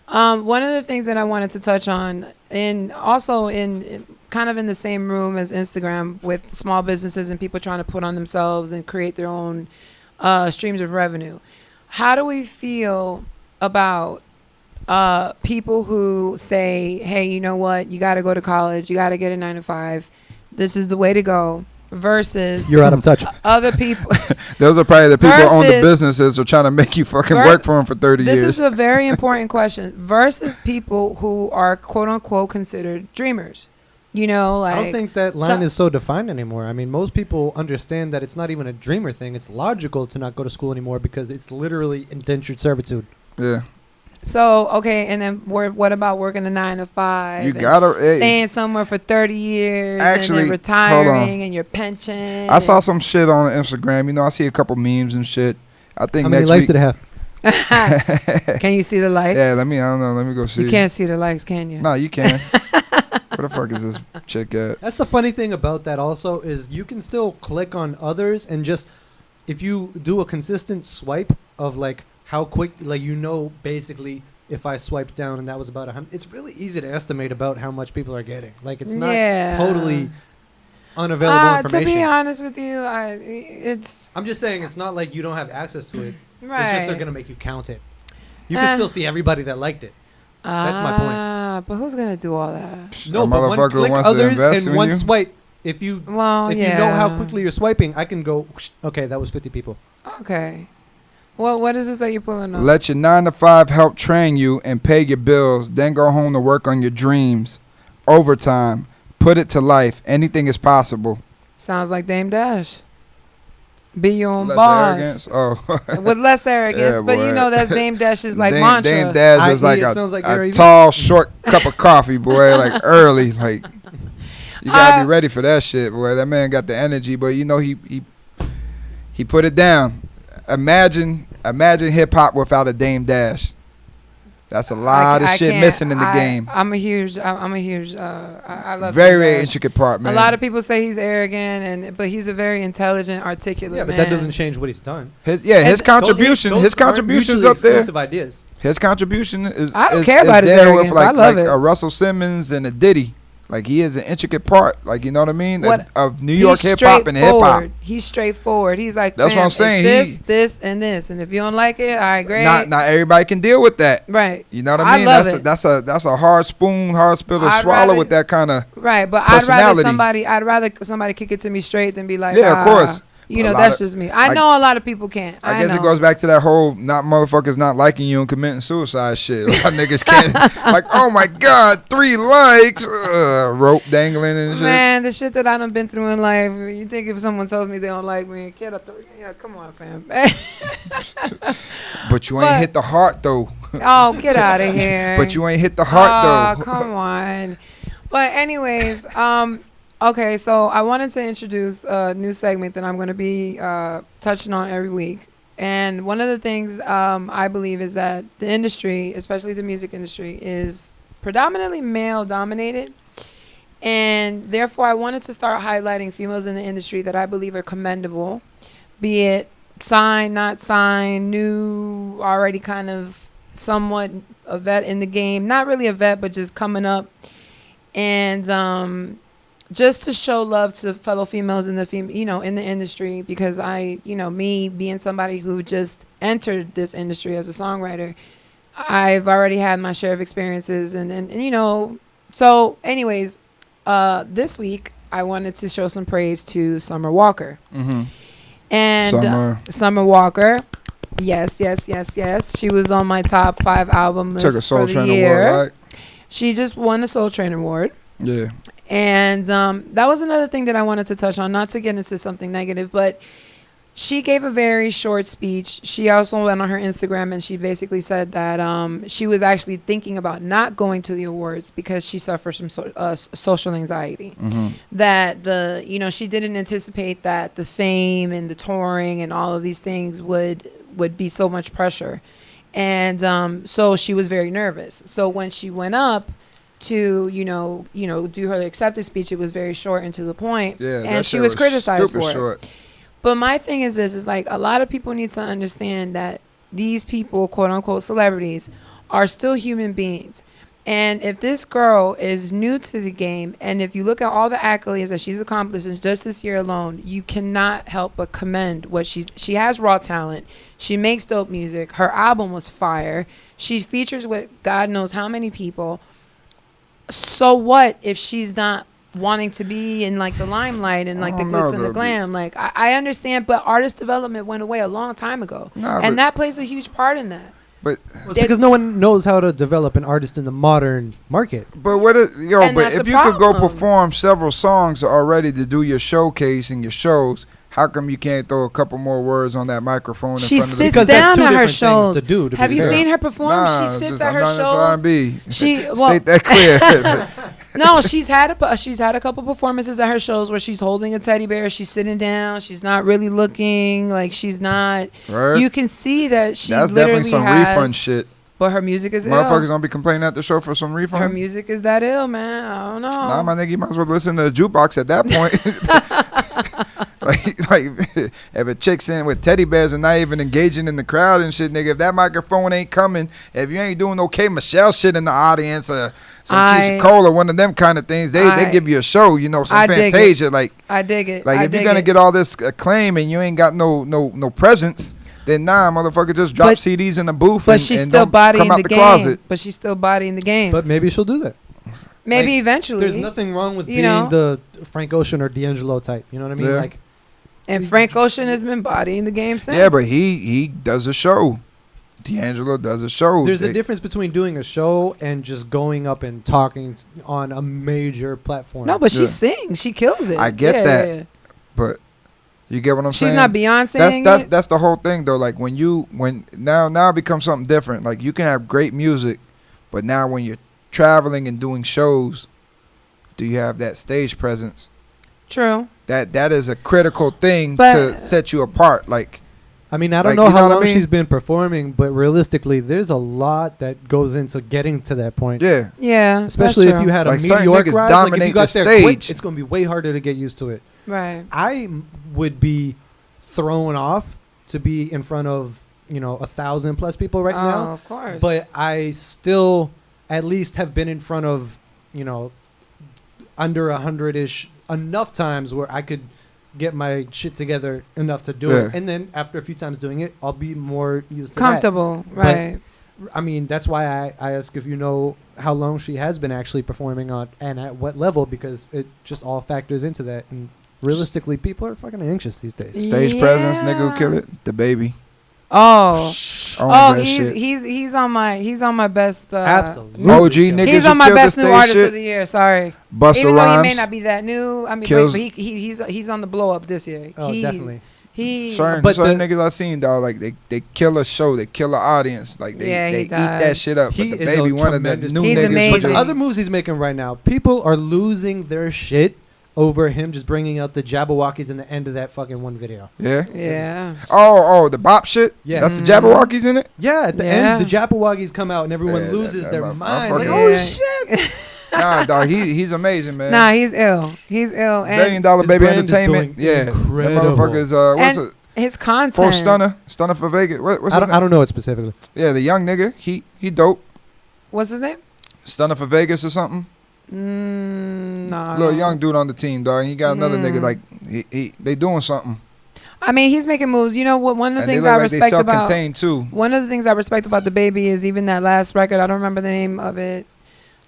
One of the things that I wanted to touch on, and also in kind of in the same room as Instagram with small businesses and people trying to put on themselves and create their own streams of revenue. How do we feel about people who say, hey, you know what? You got to go to college. You got to get a 9-to-5. This is the way to go. Versus you're out of touch. Other people. Those are probably the people who own the businesses are trying to make you fucking work for them for 30 years. This is a very important question. Versus people who are quote unquote considered dreamers. I don't think that line is so defined anymore. I mean, most people understand that it's not even a dreamer thing. It's logical to not go to school anymore because it's literally indentured servitude. Yeah. So, okay, and then what about working a 9-to-5? You gotta staying somewhere for 30 years actually, and then retiring and your pension. I saw some shit on Instagram. I see a couple memes and shit. I think how many likes did it have? Can you see the likes? Yeah, I don't know. Let me go see. You can't see the likes, can you? No, you can. Where the fuck is this chick at? That's the funny thing about that also is you can still click on others and just, if you do a consistent swipe of how quick, basically if I swiped down and that was about 100, it's really easy to estimate about how much people are getting. It's not totally unavailable information. To be honest with you, I'm just saying it's not like you don't have access to it. Right. It's just they're going to make you count it. You can still see everybody that liked it. That's my point. But who's going to do all that? No, but one click others and one swipe. If you know how quickly you're swiping, I can go, okay, that was 50 people. Okay. Well, what is this that you're pulling up? Let your 9-to-5 help train you and pay your bills. Then go home to work on your dreams. Overtime. Put it to life. Anything is possible. Sounds like Dame Dash. Be your own Less boss. arrogance. Oh. With less arrogance. Yeah, but you boy. know that's Dame Dash's like Dame, mantra. Dame Dash is like it sounds like a Gary Vee. tall, short cup of coffee, boy. Like early, like you gotta be ready for that shit, boy. That man got the energy, but you know he put it down. Imagine hip hop without a Dame Dash. That's a lot of shit missing in the game. I'm a huge. I love. Very intricate part, man. A lot of people say he's arrogant, but he's a very intelligent, articulate man. Yeah, but that doesn't change what he's done. His contribution, those his contribution's aren't up there. exclusive ideas. His contribution is. I don't is, care is about his there arrogance. with like I love it. a Russell Simmons and a Diddy. Like he is an intricate part. Like you know what I mean? Of New York hip hop and hip hop. He's straightforward. He's like, that's what I'm saying. It's this, and this, and if you don't like it, all right, great. Not everybody can deal with that. Right. You know what I mean? That's a hard spoon, hard spill to swallow with that kind of right. But I'd rather somebody kick it to me straight than be like, yeah, of course. You know, that's just me. I know a lot of people can't. I guess it goes back to that whole not motherfuckers not liking you and committing suicide shit. A lot of niggas can't. Like, oh my God, 3 likes, rope dangling and shit. Man, the shit that I done been through in life. You think if someone tells me they don't like me, come on, fam. But you ain't hit the heart though. Oh, get out of here. But you ain't hit the heart though. Come on. But anyways, okay, so I wanted to introduce a new segment that I'm going to be touching on every week. And one of the things I believe is that the industry, especially the music industry, is predominantly male-dominated. And therefore, I wanted to start highlighting females in the industry that I believe are commendable, be it signed, not signed, new, already kind of somewhat a vet in the game. Not really a vet, but just coming up. And just to show love to fellow females in the in the industry, because me being somebody who just entered this industry as a songwriter, I've already had my share of experiences and so anyways, this week I wanted to show some praise to Summer Walker. Mm-hmm. And Summer Walker, yes, she was on my top 5 album list. Took a Soul Train Award, right? She just won a Soul Train Award. Yeah. And that was another thing that I wanted to touch on, not to get into something negative, but she gave a very short speech. She also went on her Instagram and she basically said that she was actually thinking about not going to the awards because she suffers from social anxiety. Mm-hmm. That she didn't anticipate that the fame and the touring and all of these things would be so much pressure. And so she was very nervous. So when she went up to do her acceptance speech, it was very short and to the point. Yeah, and she was criticized for short. it. But my thing is this, is like a lot of people need to understand that these people, quote unquote celebrities, are still human beings. And if this girl is new to the game, and if you look at all the accolades that she's accomplished in just this year alone, you cannot help but commend what she has raw talent. She makes dope music. Her album was fire. She features with God knows how many people. So what if she's not wanting to be in like the limelight and like the glitz and the glam? Like I understand, but artist development went away a long time ago, and that plays a huge part in that. But it's because no one knows how to develop an artist in the modern market. But but if you could go perform several songs already to do your showcase and your shows, how come you can't throw a couple more words on that microphone in front of the She sits down at her shows. Have you seen her perform? She sits at her shows. State that clear. No, she's had a couple performances at her shows where she's holding a teddy bear. She's sitting down. She's not really looking like she's not. Right. You can see that she That's literally definitely some refund shit. But her music is Motherfuckers ill. don't be complaining at the show for some refund. Her music is that ill, man. I don't know. Nah, my nigga, you might as well listen to the jukebox at that point. like if a chick's in with teddy bears and not even engaging in the crowd and shit, nigga, if that microphone ain't coming, if you ain't doing okay Michelle shit in the audience, some Keisha Cole or one of them kind of things, they give you a show, some Fantasia. Like I dig it. Like if you're gonna get all this acclaim and you ain't got no presence, then motherfucker, just drop CDs in the booth. But she's still bodying the game. Closet. But she's still bodying the game. But maybe she'll do that. Maybe eventually. There's nothing wrong with being the Frank Ocean or D'Angelo type. You know what I mean? Yeah. Like, and Frank Ocean has been bodying the game since. Yeah, but he does a show. D'Angelo does a show. There's a difference between doing a show and just going up and talking on a major platform. No, but she sings. She kills it. I get that. Yeah. But You get what I'm saying? She's not Beyonce. That's the whole thing though. Like when now it becomes something different. Like you can have great music, but now when you're traveling and doing shows, do you have that stage presence? True. That is a critical thing But- to set you apart. Like I mean, I don't Like, know you know how what I long mean? she's been performing, but realistically, there's a lot that goes into getting to that point. yeah, Yeah. Especially that's if you true. had a Like, certain meteoric niggas rise. Like if dominate you got the there quick, stage. it's going to be way harder to get used to it. Right. I would be thrown off to be in front of 1,000 plus people right Oh, now, of course. but I still at least have been in front of under 100-ish enough times where I could get my shit together enough to do it, Yeah. and then after a few times doing it, I'll be more used to Comfortable. Right. that. I mean, that's why I ask if you know how long she has been actually performing on and at what level, because it just all factors into that. And realistically, people are fucking anxious these days. stage presence, nigga who kill it. The baby. Oh. Owns Oh, that he's shit. he's on my best. Absolutely. OG niggas He's who on my kill the best new stage artist shit. of the year. Sorry. Busta Even though he Rhymes. may not be that new, I mean, Kills- but he's on the blow up this year. Oh, definitely. He Certain But niggas I seen, dog, like they kill a show, they kill an audience, like they Yeah, he eat does. that shit up. He But the is a baby, one of the tremendous- new He's niggas, who amazing. But the just- other moves he's making right now, people are losing their shit over him just bringing out the Jabberwockies in the end of that fucking one video. yeah. yeah. Oh, the bop shit. Yeah. That's the Mhm. Jabberwockies in it. Yeah, at the Yeah. end, the Jabberwockies come out and everyone Yeah, loses that their motherfucker- mind. Like, Yeah. oh Yeah. shit! Nah, dog, he's amazing, man. Nah, he's ill. He's ill, $1 billion and his baby brand is entertainment. doing Yeah, incredible. that motherfucker's what's And it? his content. For Stunner for Vegas. What's I his don't know it specifically. Yeah, the young nigga. He dope. What's his name? Stunner for Vegas or something. No. Little young dude on the team, dog. He got another nigga like they doing something. I mean, he's making moves. You know what? One of the And they things look I like they respect about self-contained too. one of the things I respect about the baby is even that last record. I don't remember the name of it.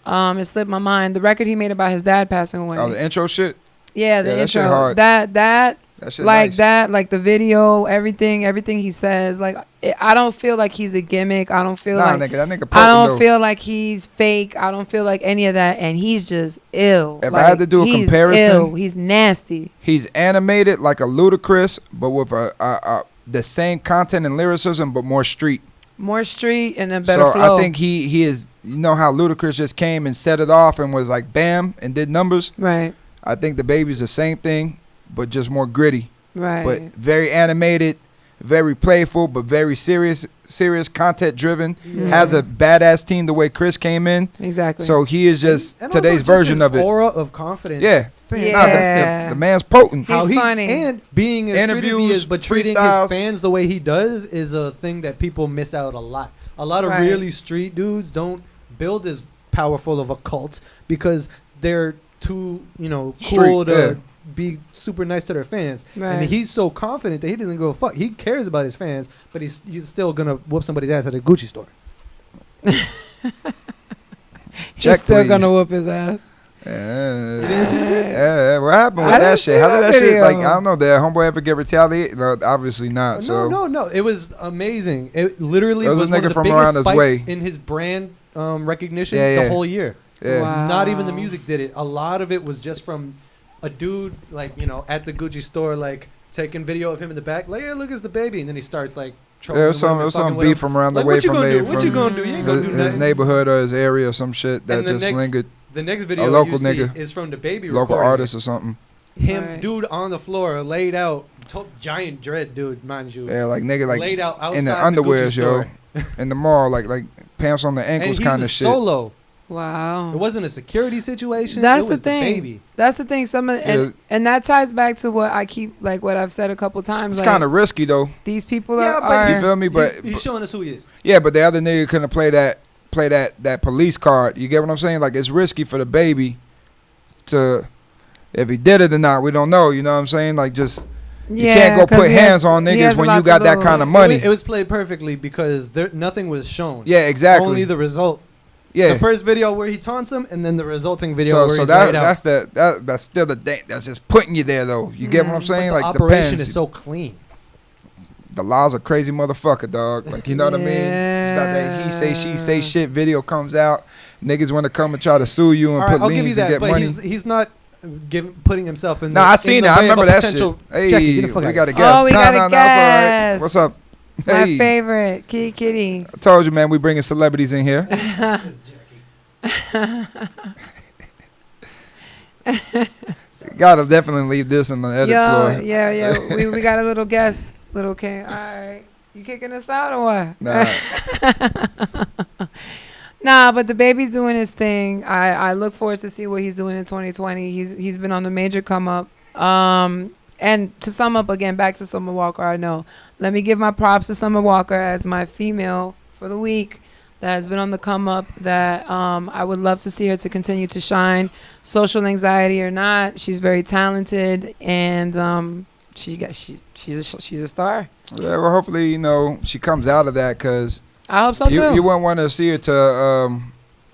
It slipped my mind. The record he made about his dad passing away. Oh, the intro shit. Yeah, the Yeah, that shit intro. hard. That shit like nice. that, like the video, everything he says. Like I don't feel like he's a gimmick. I don't feel Nah, like nigga, that nigga. I don't though. feel like he's fake. I don't feel like any of that. And he's just ill. If I Like, had to do a he's comparison- ill. He's nasty. He's animated like a Ludacris, but with the same content and lyricism, but more street. More street and a better So flow. I think he is. You know how Ludacris just came and set it off and was like bam and did numbers. Right. I think the baby's the same thing, but just more gritty. Right. But very animated, very playful, but very serious content driven. Yeah. Has a badass team the way Chris came in. Exactly. So he is just And also today's just version his of it. aura of confidence. Yeah. Fantastic. Nah, Yeah. the man's potent. He's funny. And being as street as he Interviews, is, but treating freestyles. his fans the way he does is a thing that people miss out a lot. A lot of Right. really street dudes don't build as powerful of a cult because they're too, cool Street, to yeah. be super nice to their fans. Right. And he's so confident that he doesn't give a fuck. He cares about his fans, but he's still gonna whoop somebody's ass at a Gucci store. He's Check, still please. gonna whoop his ass. didn't see the video? Yeah, what happened with I that didn't shit? see How that did that shit? video. Like, I don't know. Did homeboy ever get retaliated? No, obviously not. So No. It was amazing. It literally It was a was one nigga of the from biggest around his spikes way. in his brand recognition Yeah. the whole year. yeah, Wow. Not even the music did it. A lot of it was just from a dude, like, at the Gucci store, like, taking video of him in the back. Like, yeah, look, it's the baby. And then he starts, like, trolling there was with him some, and there was fucking some with beef him. from around the Like, way what you from gonna maybe do? What from you gonna do? You ain't gonna do his nothing. neighborhood or his area or some shit that And the just next- lingered. The next video local you see nigga. is from the baby Local recording artist or something. him, Right. dude on the floor, laid out, giant dread dude, mind you. Yeah, like nigga, like laid out outside in the the underwears, Gucci yo, store. in the mall, like pants on the And ankles he kind of was shit. solo. Wow. It wasn't a security situation. That's it the was thing. baby. That's the thing. Yeah. And that ties back to what I keep, like what I've said a couple times. It's Like, kind of risky though. these people Yeah, but are You feel me? But He's showing us who he is. yeah, but the other nigga couldn't play that police card. You get what I'm saying? Like it's risky for the baby to, if he did it or not, we don't know. You know what I'm saying? Like just you can't go 'cause put he has- hands on he niggas has a when lot you to got that lose. kind of money. It was played perfectly because nothing was shown. Yeah, exactly. Only the result. Yeah. The first video where he taunts him, and then the resulting video So where he's that laid out. that's still the thing. That's just putting you there though. You get what I'm But saying? the Like operation depends. is so clean. The law's a crazy motherfucker, dog. Like you know what I mean? It's about that he say she say shit video comes out. Niggas want to come and try to sue you and All right, put I'll give you liens and that, get but money. he's not putting himself in. No, I seen it. I remember that shit. Hey, Jackie, get the fuck we out. got a guest. Oh, we got a It's all right. guest. What's up? My Hey, favorite, Kitty Kitty. I told you, man. We bringing celebrities in here. Gotta definitely leave this on the edit floor. Yeah. we got a little guest, little king. All right, you kicking us out or what? Nah. Nah, but the baby's doing his thing. I look forward to see what he's doing in 2020. He's been on the major come up. And to sum up again, back to Summer Walker. I know. Let me give my props to Summer Walker as my female for the week that has been on the come up. That I would love to see her to continue to shine, social anxiety or not. She's very talented, and she's a star. Yeah, well, hopefully, she comes out of that, because I hope so too. you wouldn't want to see her to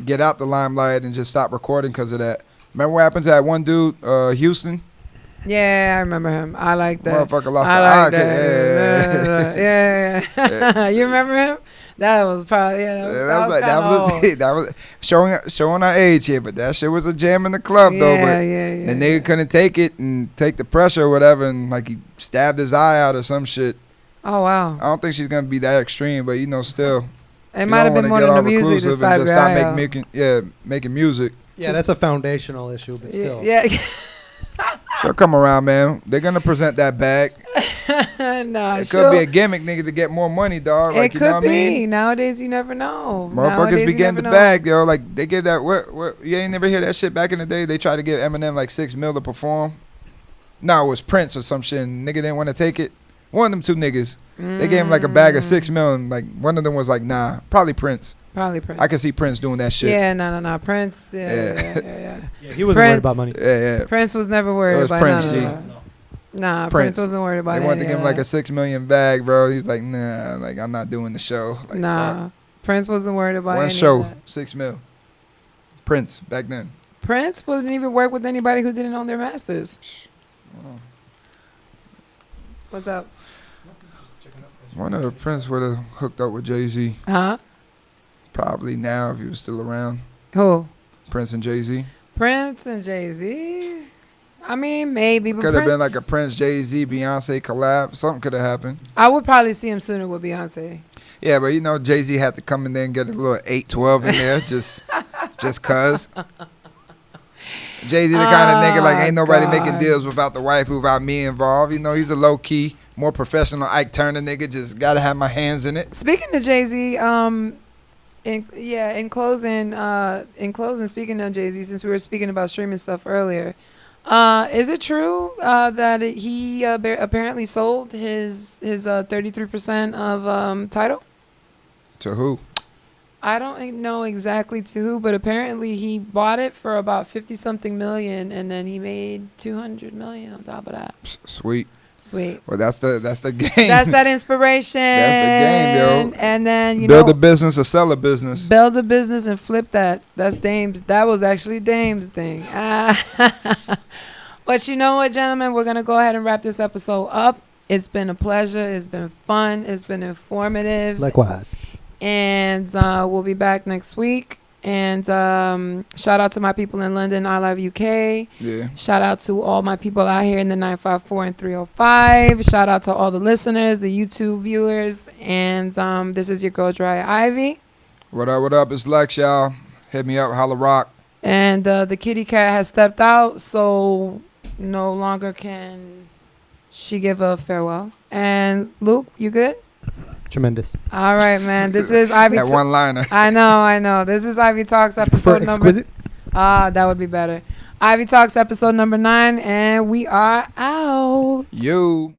get out the limelight and just stop recording because of that. Remember what happened to that one dude, Houston? Yeah, I remember him. I like that. Motherfucker lost I like an eye. Yeah. You remember him? That was probably that was showing our age here, but that shit was a jam in the club though. But the nigga couldn't take it and take the pressure or whatever, and like he stabbed his eye out or some shit. Oh wow. I don't think she's gonna be that extreme, but still. It might have been more than the music to stab your eye out. Making music. Yeah, that's a foundational issue, but still. Yeah. She'll come around, man. They're gonna present that bag. It could be a gimmick, nigga, to get more money, dog. Like, it could what be. I mean? Nowadays, you never know. Motherfuckers be getting the bag, yo. Like, they give that. What? You ain't never hear that shit back in the day? They tried to give Eminem like $6 million to perform. No, it was Prince or some shit. And nigga didn't want to take it. One of them two niggas. They gave him like a bag of $6 million. Like, one of them was like, nah, probably Prince. I could see Prince doing that shit. Yeah, no. Prince. Yeah. He wasn't worried about money. Yeah. Prince was never worried about Prince, none of that. Nah, Prince wasn't worried about it. They wanted to give him like a $6 million bag, bro. He's like, nah, like I'm not doing the show. Like, nah, Prince wasn't worried about one any show, of that. $6 million. Prince back then. Prince wouldn't even work with anybody who didn't own their masters. What's up? I wonder if Prince would have hooked up with Jay-Z. Huh? Probably now if he was still around. Who? Prince and Jay-Z. Prince and Jay-Z? I mean, maybe. But Could have been like a Prince, Jay-Z, Beyonce collab. Something could have happened. I would probably see him sooner with Beyonce. Yeah, but Jay-Z had to come in there and get a little 8-12 in there just cuz. Jay-Z the kind of nigga, like, ain't nobody making deals without the wife, without me involved. He's a low-key, more professional Ike Turner nigga. Just got to have my hands in it. Speaking of Jay-Z, in closing, speaking of Jay-Z, since we were speaking about streaming stuff earlier, is it true that he apparently sold his 33% of Tidal? To who? I don't know exactly to who, but apparently he bought it for about 50-something million, and then he made 200 million on top of that. Sweet. Well, that's the game. That's that inspiration. That's the game, yo. And then build a business or sell a business. Build a business and flip that. That's Dame's. That was actually Dame's thing. But you know what, gentlemen? We're gonna go ahead and wrap this episode up. It's been a pleasure. It's been fun. It's been informative. Likewise. And we'll be back next week. And shout out to my people in London, iLive UK. Yeah. Shout out to all my people out here in the 954 and 305. Shout out to all the listeners, the YouTube viewers. And this is your girl, Draya Ivy. What up? It's Lex, y'all. Hit me up, holla rock. And the kitty cat has stepped out, so no longer can she give a farewell. And Luke, you good? Tremendous. All right, man. This is Ivy. That one-liner. I know. This is Ivy Talks episode number. Exquisite? That would be better. Ivy Talks episode number 9, and we are out. You.